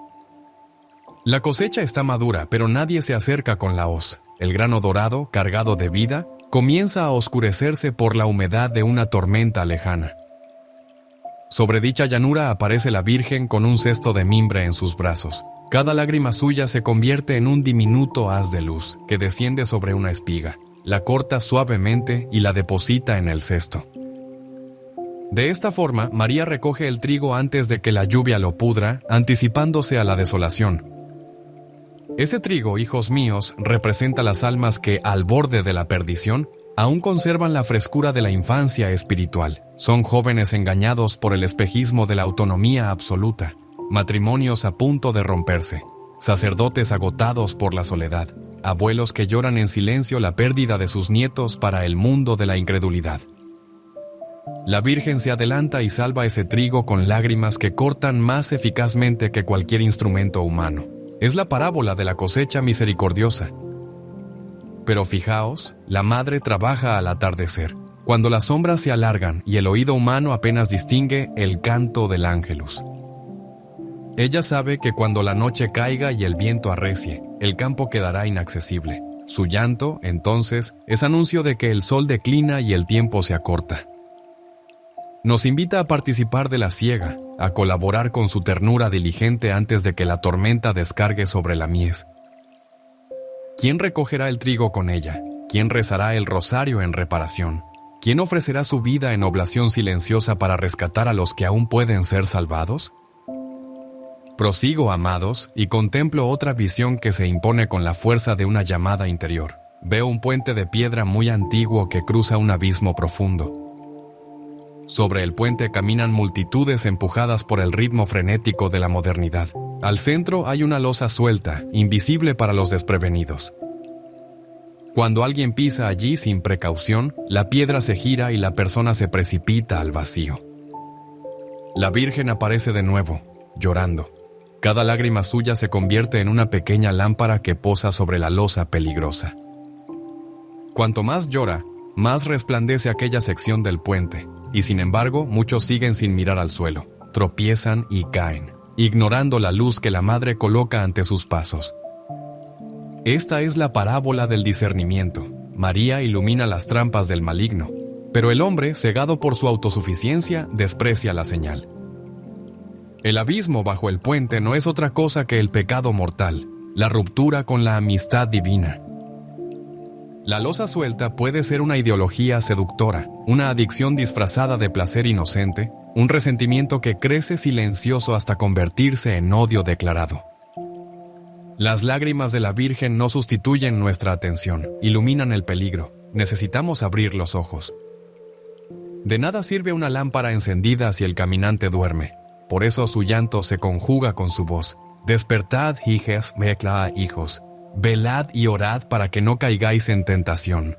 La cosecha está madura, pero nadie se acerca con la hoz. El grano dorado, cargado de vida, comienza a oscurecerse por la humedad de una tormenta lejana. Sobre dicha llanura aparece la Virgen con un cesto de mimbre en sus brazos. Cada lágrima suya se convierte en un diminuto haz de luz que desciende sobre una espiga, la corta suavemente y la deposita en el cesto. De esta forma, María recoge el trigo antes de que la lluvia lo pudra, anticipándose a la desolación. Ese trigo, hijos míos, representa las almas que, al borde de la perdición, aún conservan la frescura de la infancia espiritual. Son jóvenes engañados por el espejismo de la autonomía absoluta, matrimonios a punto de romperse, sacerdotes agotados por la soledad, abuelos que lloran en silencio la pérdida de sus nietos para el mundo de la incredulidad. La Virgen se adelanta y salva ese trigo con lágrimas que cortan más eficazmente que cualquier instrumento humano. Es la parábola de la cosecha misericordiosa. Pero fijaos, la madre trabaja al atardecer, cuando las sombras se alargan y el oído humano apenas distingue el canto del ángelus. Ella sabe que cuando la noche caiga y el viento arrecie, el campo quedará inaccesible. Su llanto, entonces, es anuncio de que el sol declina y el tiempo se acorta. Nos invita a participar de la siega, a colaborar con su ternura diligente antes de que la tormenta descargue sobre la mies. ¿Quién recogerá el trigo con ella? ¿Quién rezará el rosario en reparación? ¿Quién ofrecerá su vida en oblación silenciosa para rescatar a los que aún pueden ser salvados? Prosigo, amados, y contemplo otra visión que se impone con la fuerza de una llamada interior. Veo un puente de piedra muy antiguo que cruza un abismo profundo. Sobre el puente caminan multitudes empujadas por el ritmo frenético de la modernidad. Al centro hay una losa suelta, invisible para los desprevenidos. Cuando alguien pisa allí sin precaución, la piedra se gira y la persona se precipita al vacío. La Virgen aparece de nuevo, llorando. Cada lágrima suya se convierte en una pequeña lámpara que posa sobre la losa peligrosa. Cuanto más llora, más resplandece aquella sección del puente, y sin embargo, muchos siguen sin mirar al suelo, tropiezan y caen, ignorando la luz que la madre coloca ante sus pasos. Esta es la parábola del discernimiento. María ilumina las trampas del maligno, pero el hombre, cegado por su autosuficiencia, desprecia la señal. El abismo bajo el puente no es otra cosa que el pecado mortal, la ruptura con la amistad divina. La losa suelta puede ser una ideología seductora, una adicción disfrazada de placer inocente, un resentimiento que crece silencioso hasta convertirse en odio declarado. Las lágrimas de la Virgen no sustituyen nuestra atención, iluminan el peligro. Necesitamos abrir los ojos. De nada sirve una lámpara encendida si el caminante duerme. Por eso su llanto se conjuga con su voz. Despertad, hijos, velad y orad para que no caigáis en tentación.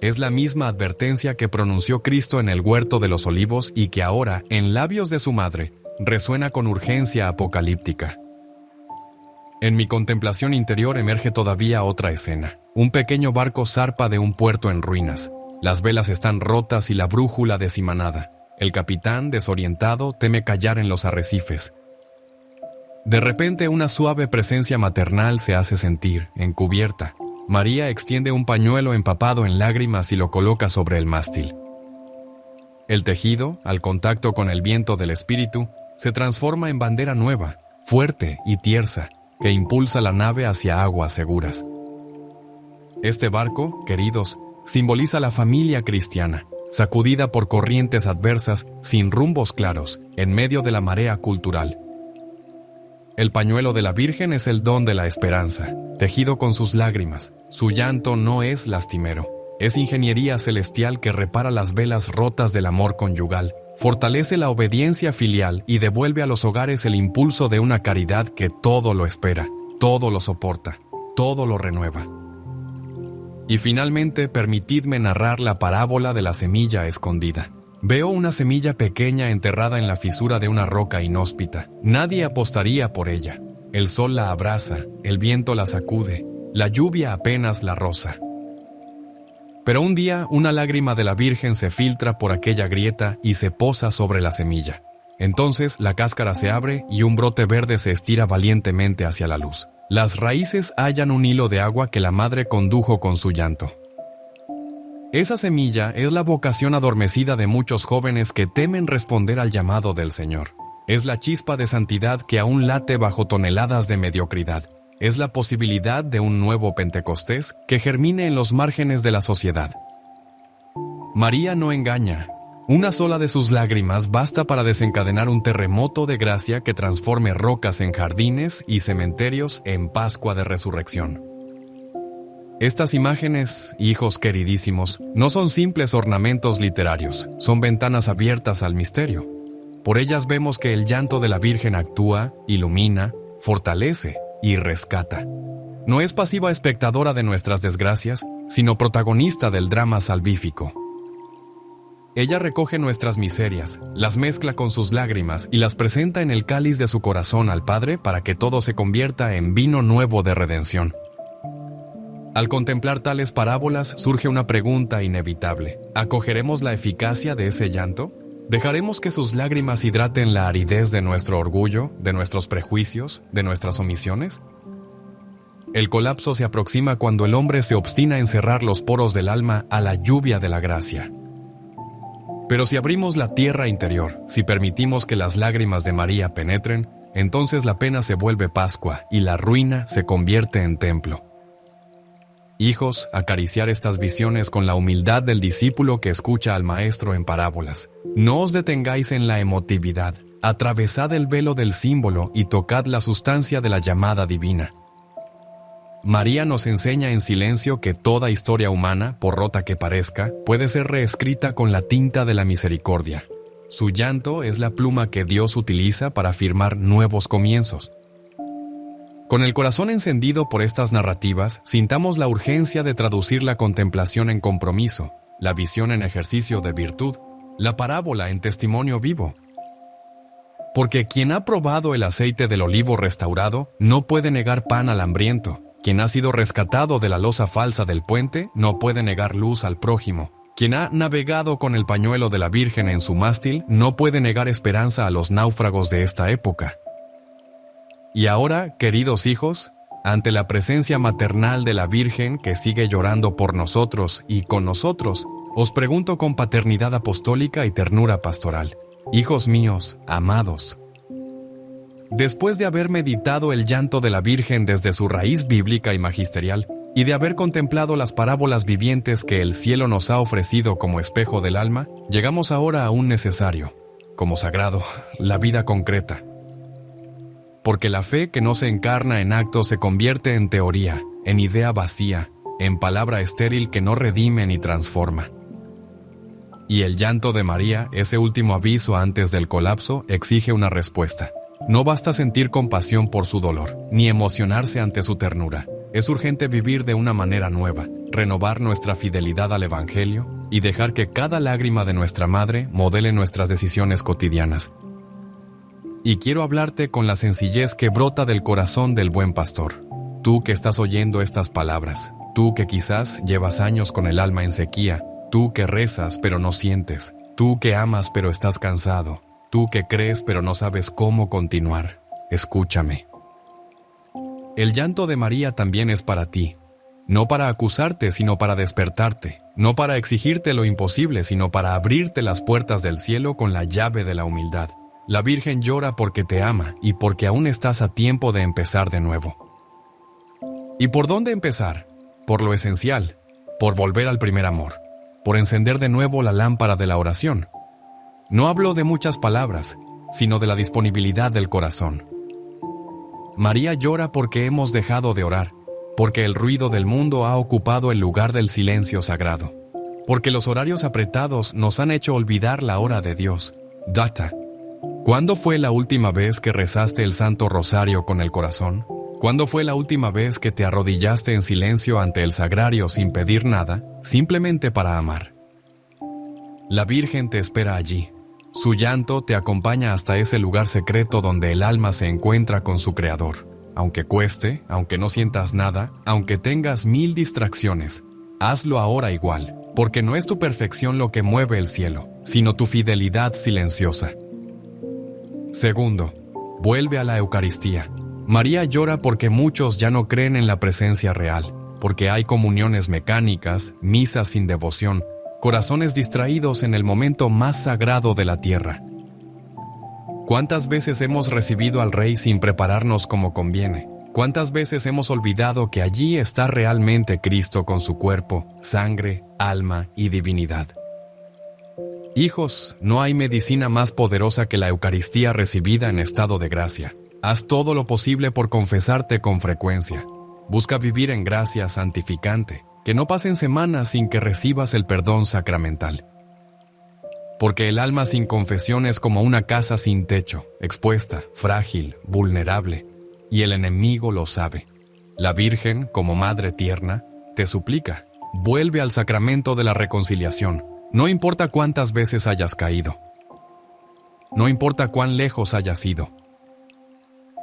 Es la misma advertencia que pronunció Cristo en el huerto de los olivos y que ahora, en labios de su madre, resuena con urgencia apocalíptica. En mi contemplación interior emerge todavía otra escena. Un pequeño barco zarpa de un puerto en ruinas. Las velas están rotas y la brújula deshimanada. El capitán, desorientado, teme callar en los arrecifes. De repente, una suave presencia maternal se hace sentir, encubierta. María extiende un pañuelo empapado en lágrimas y lo coloca sobre el mástil. El tejido, al contacto con el viento del espíritu, se transforma en bandera nueva, fuerte y tiersa, que impulsa la nave hacia aguas seguras. Este barco, queridos, simboliza la familia cristiana, sacudida por corrientes adversas, sin rumbos claros, en medio de la marea cultural. El pañuelo de la Virgen es el don de la esperanza, tejido con sus lágrimas. Su llanto no es lastimero, es ingeniería celestial que repara las velas rotas del amor conyugal, fortalece la obediencia filial y devuelve a los hogares el impulso de una caridad que todo lo espera, todo lo soporta, todo lo renueva. Y finalmente, permitidme narrar la parábola de la semilla escondida. Veo una semilla pequeña enterrada en la fisura de una roca inhóspita. Nadie apostaría por ella. El sol la abraza, el viento la sacude, la lluvia apenas la roza. Pero un día, una lágrima de la Virgen se filtra por aquella grieta y se posa sobre la semilla. Entonces, la cáscara se abre y un brote verde se estira valientemente hacia la luz. Las raíces hallan un hilo de agua que la madre condujo con su llanto. Esa semilla es la vocación adormecida de muchos jóvenes que temen responder al llamado del Señor. Es la chispa de santidad que aún late bajo toneladas de mediocridad. Es la posibilidad de un nuevo Pentecostés que germine en los márgenes de la sociedad. María no engaña. Una sola de sus lágrimas basta para desencadenar un terremoto de gracia que transforme rocas en jardines y cementerios en Pascua de Resurrección. Estas imágenes, hijos queridísimos, no son simples ornamentos literarios, son ventanas abiertas al misterio. Por ellas vemos que el llanto de la Virgen actúa, ilumina, fortalece y rescata. No es pasiva espectadora de nuestras desgracias, sino protagonista del drama salvífico. Ella recoge nuestras miserias, las mezcla con sus lágrimas y las presenta en el cáliz de su corazón al Padre para que todo se convierta en vino nuevo de redención. Al contemplar tales parábolas surge una pregunta inevitable. ¿Acogeremos la eficacia de ese llanto? ¿Dejaremos que sus lágrimas hidraten la aridez de nuestro orgullo, de nuestros prejuicios, de nuestras omisiones? El colapso se aproxima cuando el hombre se obstina en cerrar los poros del alma a la lluvia de la gracia. Pero si abrimos la tierra interior, si permitimos que las lágrimas de María penetren, entonces la pena se vuelve Pascua y la ruina se convierte en templo. Hijos, acariciar estas visiones con la humildad del discípulo que escucha al Maestro en parábolas. No os detengáis en la emotividad, atravesad el velo del símbolo y tocad la sustancia de la llamada divina. María nos enseña en silencio que toda historia humana, por rota que parezca, puede ser reescrita con la tinta de la misericordia. Su llanto es la pluma que Dios utiliza para firmar nuevos comienzos. Con el corazón encendido por estas narrativas, sintamos la urgencia de traducir la contemplación en compromiso, la visión en ejercicio de virtud, la parábola en testimonio vivo. Porque quien ha probado el aceite del olivo restaurado no puede negar pan al hambriento. Quien ha sido rescatado de la losa falsa del puente no puede negar luz al prójimo. Quien ha navegado con el pañuelo de la Virgen en su mástil no puede negar esperanza a los náufragos de esta época. Y ahora, queridos hijos, ante la presencia maternal de la Virgen que sigue llorando por nosotros y con nosotros, os pregunto con paternidad apostólica y ternura pastoral: hijos míos, amados, después de haber meditado el llanto de la Virgen desde su raíz bíblica y magisterial, y de haber contemplado las parábolas vivientes que el cielo nos ha ofrecido como espejo del alma, llegamos ahora a un necesario, como sagrado, la vida concreta. Porque la fe que no se encarna en acto se convierte en teoría, en idea vacía, en palabra estéril que no redime ni transforma. Y el llanto de María, ese último aviso antes del colapso, exige una respuesta. No basta sentir compasión por su dolor, ni emocionarse ante su ternura. Es urgente vivir de una manera nueva, renovar nuestra fidelidad al Evangelio y dejar que cada lágrima de nuestra madre modele nuestras decisiones cotidianas. Y quiero hablarte con la sencillez que brota del corazón del buen pastor. Tú que estás oyendo estas palabras, tú que quizás llevas años con el alma en sequía, tú que rezas pero no sientes, tú que amas pero estás cansado, tú que crees pero no sabes cómo continuar, escúchame. El llanto de María también es para ti, no para acusarte sino para despertarte, no para exigirte lo imposible sino para abrirte las puertas del cielo con la llave de la humildad. La Virgen llora porque te ama y porque aún estás a tiempo de empezar de nuevo. ¿Y por dónde empezar? Por lo esencial, por volver al primer amor, por encender de nuevo la lámpara de la oración. No hablo de muchas palabras, sino de la disponibilidad del corazón. María llora porque hemos dejado de orar, porque el ruido del mundo ha ocupado el lugar del silencio sagrado, porque los horarios apretados nos han hecho olvidar la hora de Dios. Data. ¿Cuándo fue la última vez que rezaste el Santo Rosario con el corazón? ¿Cuándo fue la última vez que te arrodillaste en silencio ante el sagrario sin pedir nada, simplemente para amar? La Virgen te espera allí. Su llanto te acompaña hasta ese lugar secreto donde el alma se encuentra con su Creador. Aunque cueste, aunque no sientas nada, aunque tengas 1000 distracciones, hazlo ahora igual, porque no es tu perfección lo que mueve el cielo, sino tu fidelidad silenciosa. Segundo, vuelve a la Eucaristía. María llora porque muchos ya no creen en la presencia real, porque hay comuniones mecánicas, misas sin devoción, corazones distraídos en el momento más sagrado de la tierra. ¿Cuántas veces hemos recibido al Rey sin prepararnos como conviene? ¿Cuántas veces hemos olvidado que allí está realmente Cristo con su cuerpo, sangre, alma y divinidad? Hijos, no hay medicina más poderosa que la Eucaristía recibida en estado de gracia. Haz todo lo posible por confesarte con frecuencia. Busca vivir en gracia santificante, que no pasen semanas sin que recibas el perdón sacramental. Porque el alma sin confesión es como una casa sin techo, expuesta, frágil, vulnerable, y el enemigo lo sabe. La Virgen, como Madre tierna, te suplica, vuelve al sacramento de la reconciliación. No importa cuántas veces hayas caído. No importa cuán lejos hayas ido.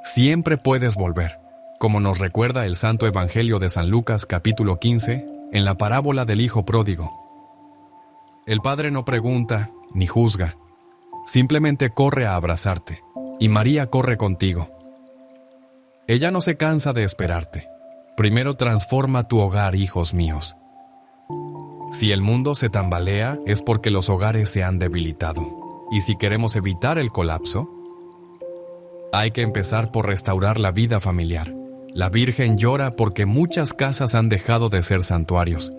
Siempre puedes volver, como nos recuerda el Santo Evangelio de San Lucas, capítulo 15, en la parábola del Hijo Pródigo. El Padre no pregunta ni juzga, simplemente corre a abrazarte, y María corre contigo. Ella no se cansa de esperarte. Primero transforma tu hogar, hijos míos. Si el mundo se tambalea es porque los hogares se han debilitado. Y si queremos evitar el colapso, hay que empezar por restaurar la vida familiar. La Virgen llora porque muchas casas han dejado de ser santuarios.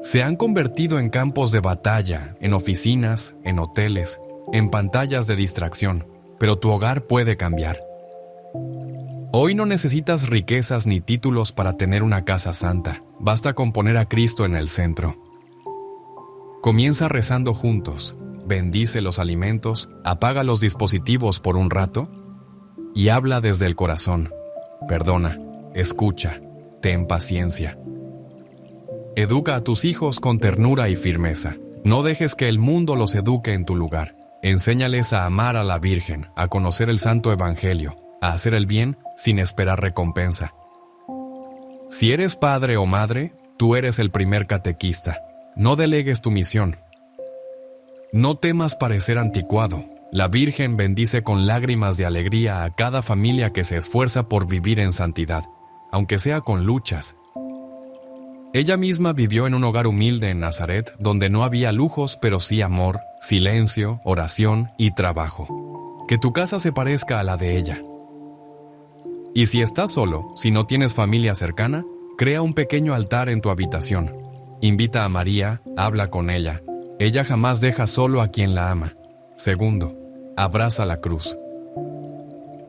Se han convertido en campos de batalla, en oficinas, en hoteles, en pantallas de distracción, pero tu hogar puede cambiar. Hoy no necesitas riquezas ni títulos para tener una casa santa. Basta con poner a Cristo en el centro. Comienza rezando juntos, bendice los alimentos, apaga los dispositivos por un rato y habla desde el corazón. Perdona, escucha, ten paciencia. Educa a tus hijos con ternura y firmeza. No dejes que el mundo los eduque en tu lugar. Enséñales a amar a la Virgen, a conocer el Santo Evangelio, a hacer el bien sin esperar recompensa. Si eres padre o madre, tú eres el primer catequista. No delegues tu misión. No temas parecer anticuado. La Virgen bendice con lágrimas de alegría a cada familia que se esfuerza por vivir en santidad, aunque sea con luchas. Ella misma vivió en un hogar humilde en Nazaret, donde no había lujos, pero sí amor, silencio, oración y trabajo. Que tu casa se parezca a la de ella. Y si estás solo, si no tienes familia cercana, crea un pequeño altar en tu habitación. Invita a María, habla con ella. Ella jamás deja solo a quien la ama. Segundo, abraza la cruz.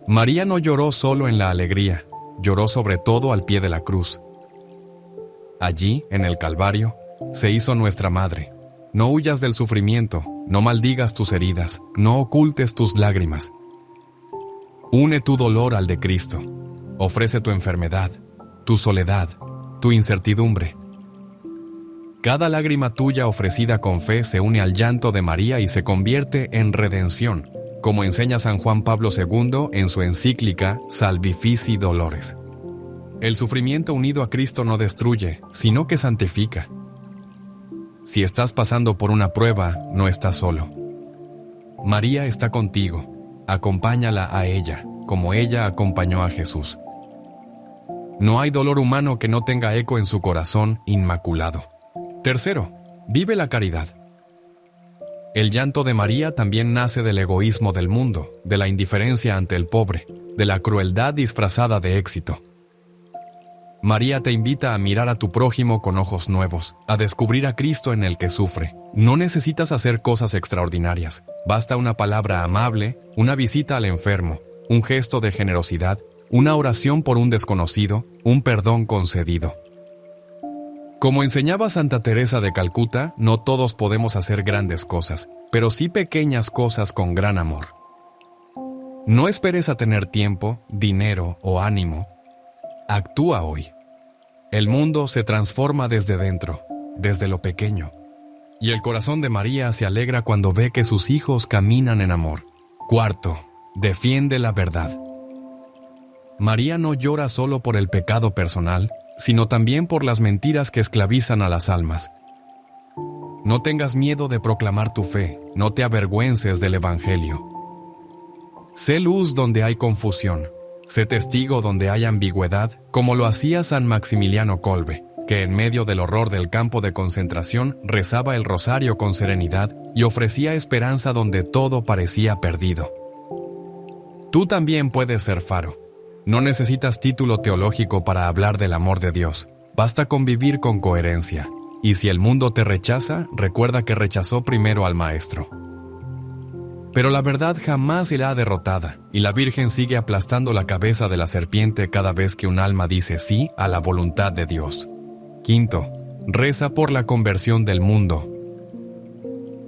María no lloró solo en la alegría, lloró sobre todo al pie de la cruz. Allí, en el Calvario, se hizo nuestra madre. No huyas del sufrimiento, no maldigas tus heridas, no ocultes tus lágrimas. Une tu dolor al de Cristo. Ofrece tu enfermedad, tu soledad, tu incertidumbre. Cada lágrima tuya ofrecida con fe se une al llanto de María y se convierte en redención, como enseña San Juan Pablo II en su encíclica Salvifici Dolores. El sufrimiento unido a Cristo no destruye, sino que santifica. Si estás pasando por una prueba, no estás solo. María está contigo. Acompáñala a ella, como ella acompañó a Jesús. No hay dolor humano que no tenga eco en su corazón inmaculado. Tercero, vive la caridad. El llanto de María también nace del egoísmo del mundo, de la indiferencia ante el pobre, de la crueldad disfrazada de éxito. María te invita a mirar a tu prójimo con ojos nuevos, a descubrir a Cristo en el que sufre. No necesitas hacer cosas extraordinarias. Basta una palabra amable, una visita al enfermo, un gesto de generosidad, una oración por un desconocido, un perdón concedido. Como enseñaba Santa Teresa de Calcuta, no todos podemos hacer grandes cosas, pero sí pequeñas cosas con gran amor. No esperes a tener tiempo, dinero o ánimo. Actúa hoy. El mundo se transforma desde dentro, desde lo pequeño. Y el corazón de María se alegra cuando ve que sus hijos caminan en amor. Cuarto, defiende la verdad. María no llora solo por el pecado personal, sino también por las mentiras que esclavizan a las almas. No tengas miedo de proclamar tu fe, no te avergüences del Evangelio. Sé luz donde hay confusión. Sé testigo donde hay ambigüedad, como lo hacía San Maximiliano Kolbe, que en medio del horror del campo de concentración rezaba el rosario con serenidad y ofrecía esperanza donde todo parecía perdido. Tú también puedes ser faro. No necesitas título teológico para hablar del amor de Dios. Basta con vivir con coherencia. Y si el mundo te rechaza, recuerda que rechazó primero al Maestro. Pero la verdad jamás será derrotada, y la Virgen sigue aplastando la cabeza de la serpiente cada vez que un alma dice sí a la voluntad de Dios. Quinto, reza por la conversión del mundo.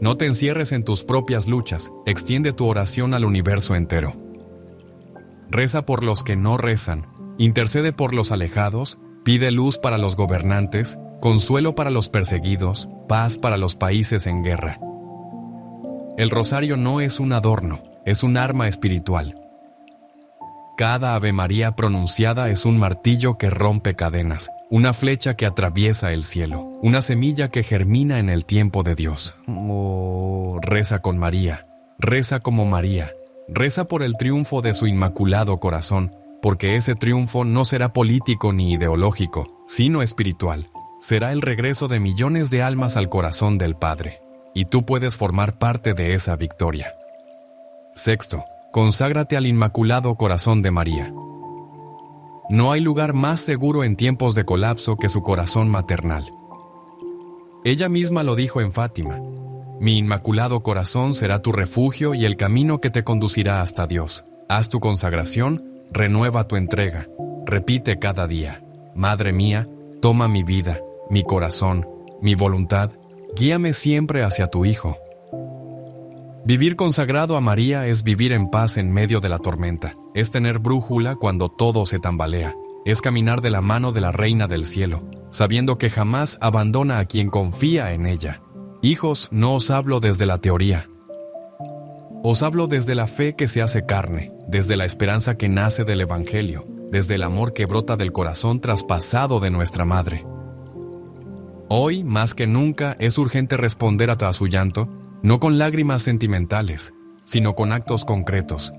No te encierres en tus propias luchas, extiende tu oración al universo entero. Reza por los que no rezan, intercede por los alejados, pide luz para los gobernantes, consuelo para los perseguidos, paz para los países en guerra. El rosario no es un adorno, es un arma espiritual. Cada Ave María pronunciada es un martillo que rompe cadenas, una flecha que atraviesa el cielo, una semilla que germina en el tiempo de Dios. Oh, reza con María, reza como María, reza por el triunfo de su inmaculado corazón, porque ese triunfo no será político ni ideológico, sino espiritual. Será el regreso de millones de almas al corazón del Padre. Y tú puedes formar parte de esa victoria. Sexto, conságrate al Inmaculado Corazón de María. No hay lugar más seguro en tiempos de colapso que su corazón maternal. Ella misma lo dijo en Fátima: mi Inmaculado Corazón será tu refugio y el camino que te conducirá hasta Dios. Haz tu consagración, renueva tu entrega, repite cada día: Madre mía, toma mi vida, mi corazón, mi voluntad, guíame siempre hacia tu Hijo. Vivir consagrado a María es vivir en paz en medio de la tormenta, es tener brújula cuando todo se tambalea, es caminar de la mano de la Reina del Cielo, sabiendo que jamás abandona a quien confía en ella. Hijos, no os hablo desde la teoría. Os hablo desde la fe que se hace carne, desde la esperanza que nace del Evangelio, desde el amor que brota del corazón traspasado de nuestra Madre. Hoy, más que nunca, es urgente responder a su llanto, no con lágrimas sentimentales, sino con actos concretos.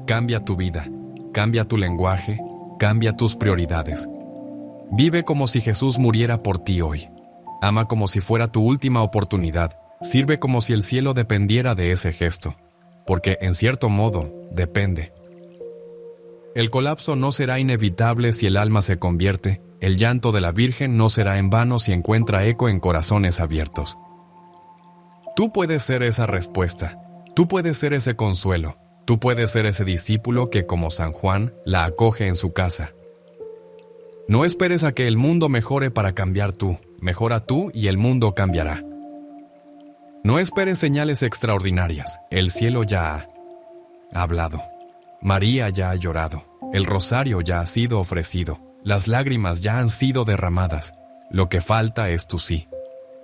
Cambia tu vida, cambia tu lenguaje, cambia tus prioridades. Vive como si Jesús muriera por ti hoy. Ama como si fuera tu última oportunidad. Sirve como si el cielo dependiera de ese gesto, porque en cierto modo depende. El colapso no será inevitable si el alma se convierte. El llanto de la Virgen no será en vano si encuentra eco en corazones abiertos. Tú puedes ser esa respuesta. Tú puedes ser ese consuelo. Tú puedes ser ese discípulo que, como San Juan, la acoge en su casa. No esperes a que el mundo mejore para cambiar tú. Mejora tú y el mundo cambiará. No esperes señales extraordinarias. El cielo ya ha hablado. María ya ha llorado. El rosario ya ha sido ofrecido. Las lágrimas ya han sido derramadas. Lo que falta es tu sí.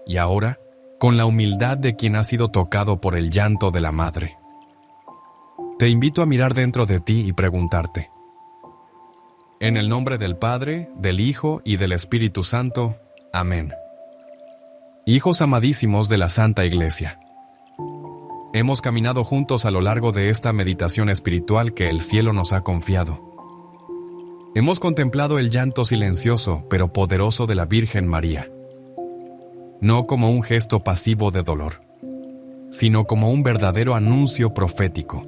Y ahora, con la humildad de quien ha sido tocado por el llanto de la Madre, te invito a mirar dentro de ti y preguntarte: en el nombre del Padre, del Hijo y del Espíritu Santo. Amén. Hijos amadísimos de la Santa Iglesia, hemos caminado juntos a lo largo de esta meditación espiritual que el cielo nos ha confiado. Hemos contemplado el llanto silencioso pero poderoso de la Virgen María, no como un gesto pasivo de dolor, sino como un verdadero anuncio profético,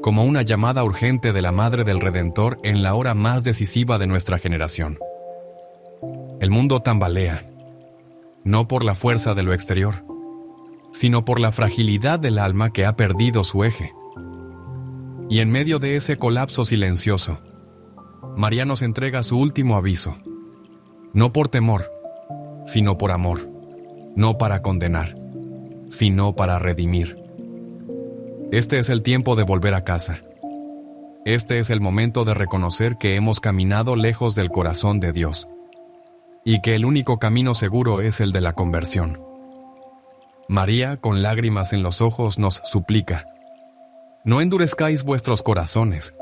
como una llamada urgente de la Madre del Redentor en la hora más decisiva de nuestra generación. El mundo tambalea, no por la fuerza de lo exterior, sino por la fragilidad del alma que ha perdido su eje. Y en medio de ese colapso silencioso, María nos entrega su último aviso, no por temor, sino por amor, no para condenar, sino para redimir. Este es el tiempo de volver a casa. Este es el momento de reconocer que hemos caminado lejos del corazón de Dios y que el único camino seguro es el de la conversión. María, con lágrimas en los ojos, nos suplica: no endurezcáis vuestros corazones.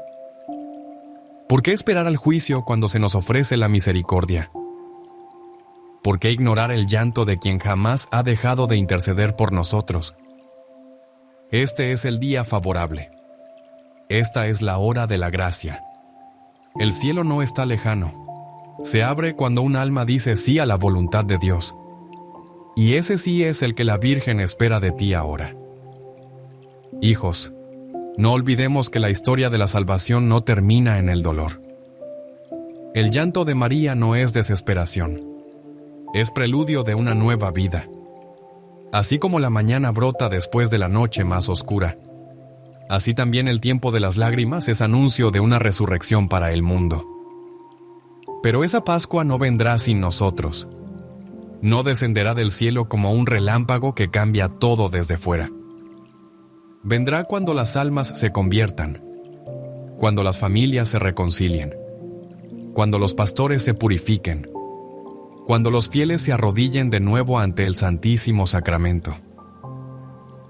¿Por qué esperar al juicio cuando se nos ofrece la misericordia? ¿Por qué ignorar el llanto de quien jamás ha dejado de interceder por nosotros? Este es el día favorable. Esta es la hora de la gracia. El cielo no está lejano. Se abre cuando un alma dice sí a la voluntad de Dios. Y ese sí es el que la Virgen espera de ti ahora. Hijos, no olvidemos que la historia de la salvación no termina en el dolor. El llanto de María no es desesperación. Es preludio de una nueva vida. Así como la mañana brota después de la noche más oscura, así también el tiempo de las lágrimas es anuncio de una resurrección para el mundo. Pero esa Pascua no vendrá sin nosotros. No descenderá del cielo como un relámpago que cambia todo desde fuera. Vendrá cuando las almas se conviertan, cuando las familias se reconcilien, cuando los pastores se purifiquen, cuando los fieles se arrodillen de nuevo ante el Santísimo Sacramento.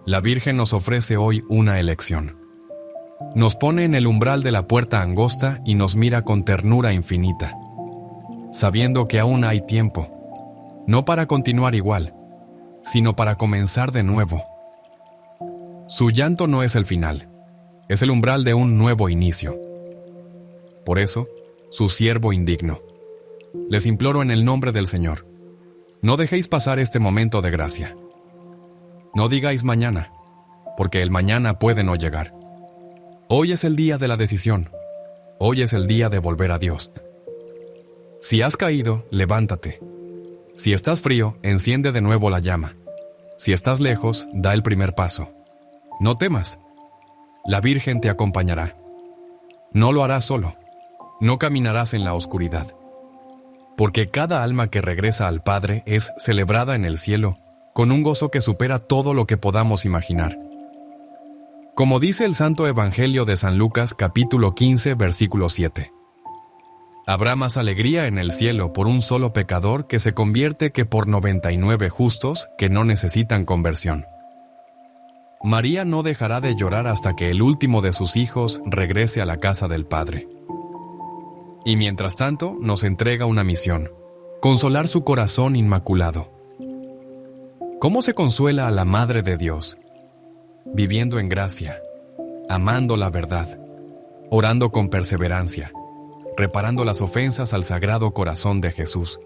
La Virgen nos ofrece hoy una elección. Nos pone en el umbral de la puerta angosta y nos mira con ternura infinita, sabiendo que aún hay tiempo, no para continuar igual, sino para comenzar de nuevo. Su llanto no es el final, es el umbral de un nuevo inicio. Por eso, su siervo indigno, les imploro en el nombre del Señor, no dejéis pasar este momento de gracia. No digáis mañana, porque el mañana puede no llegar. Hoy es el día de la decisión, hoy es el día de volver a Dios. Si has caído, levántate. Si estás frío, enciende de nuevo la llama. Si estás lejos, da el primer paso. No temas. La Virgen te acompañará. No lo harás solo. No caminarás en la oscuridad. Porque cada alma que regresa al Padre es celebrada en el cielo con un gozo que supera todo lo que podamos imaginar. Como dice el Santo Evangelio de San Lucas, capítulo 15, versículo 7. Habrá más alegría en el cielo por un solo pecador que se convierte que por 99 justos que no necesitan conversión. María no dejará de llorar hasta que el último de sus hijos regrese a la casa del Padre. Y mientras tanto nos entrega una misión: consolar su corazón inmaculado. ¿Cómo se consuela a la Madre de Dios? Viviendo en gracia, amando la verdad, orando con perseverancia, reparando las ofensas al Sagrado Corazón de Jesús,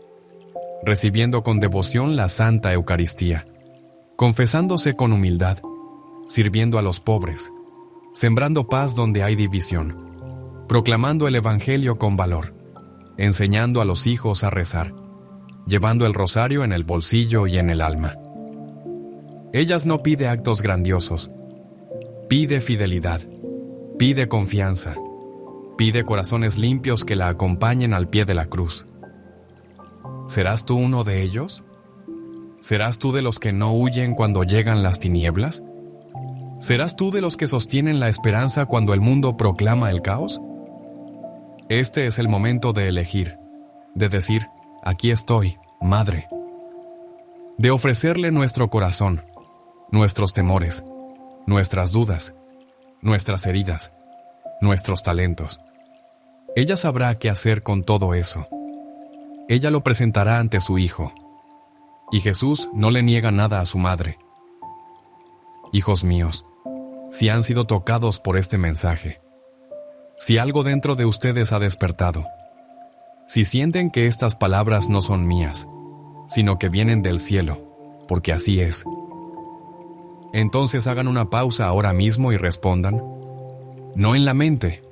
recibiendo con devoción la Santa Eucaristía, confesándose con humildad, sirviendo a los pobres, sembrando paz donde hay división, proclamando el Evangelio con valor, enseñando a los hijos a rezar, llevando el rosario en el bolsillo y en el alma. Ellas no pide actos grandiosos, pide fidelidad, pide confianza, pide corazones limpios que la acompañen al pie de la cruz. ¿Serás tú uno de ellos? ¿Serás tú de los que no huyen cuando llegan las tinieblas? ¿Serás tú de los que sostienen la esperanza cuando el mundo proclama el caos? Este es el momento de elegir, de decir: aquí estoy, Madre. De ofrecerle nuestro corazón, nuestros temores, nuestras dudas, nuestras heridas, nuestros talentos. Ella sabrá qué hacer con todo eso. Ella lo presentará ante su Hijo. Y Jesús no le niega nada a su Madre. Hijos míos, si han sido tocados por este mensaje, si algo dentro de ustedes ha despertado, si sienten que estas palabras no son mías, sino que vienen del cielo, porque así es, entonces hagan una pausa ahora mismo y respondan, no en la mente,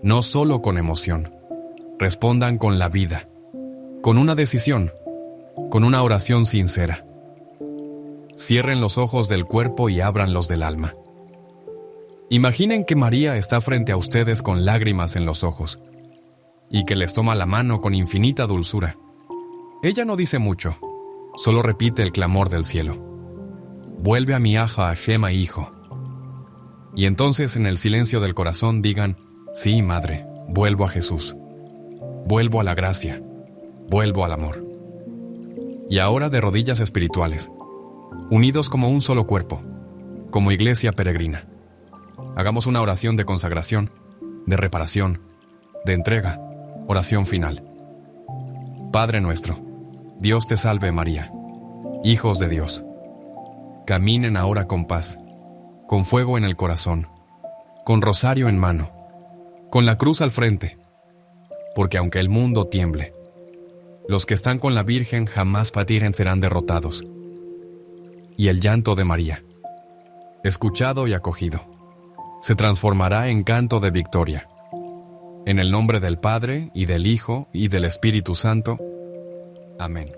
no solo con emoción, respondan con la vida, con una decisión, con una oración sincera. Cierren los ojos del cuerpo y abran los del alma. Imaginen que María está frente a ustedes con lágrimas en los ojos y que les toma la mano con infinita dulzura. Ella no dice mucho, solo repite el clamor del cielo: vuelve a mi hija Shema hijo. Y entonces en el silencio del corazón digan: sí, Madre, vuelvo a Jesús, vuelvo a la gracia, vuelvo al amor. Y ahora de rodillas espirituales, unidos como un solo cuerpo, como iglesia peregrina, hagamos una oración de consagración, de reparación, de entrega, oración final. Padre nuestro, Dios te salve María, hijos de Dios, caminen ahora con paz, con fuego en el corazón, con rosario en mano, con la cruz al frente, porque aunque el mundo tiemble, los que están con la Virgen jamás patirem serán derrotados. Y el llanto de María, escuchado y acogido, se transformará en canto de victoria. En el nombre del Padre, y del Hijo, y del Espíritu Santo. Amén.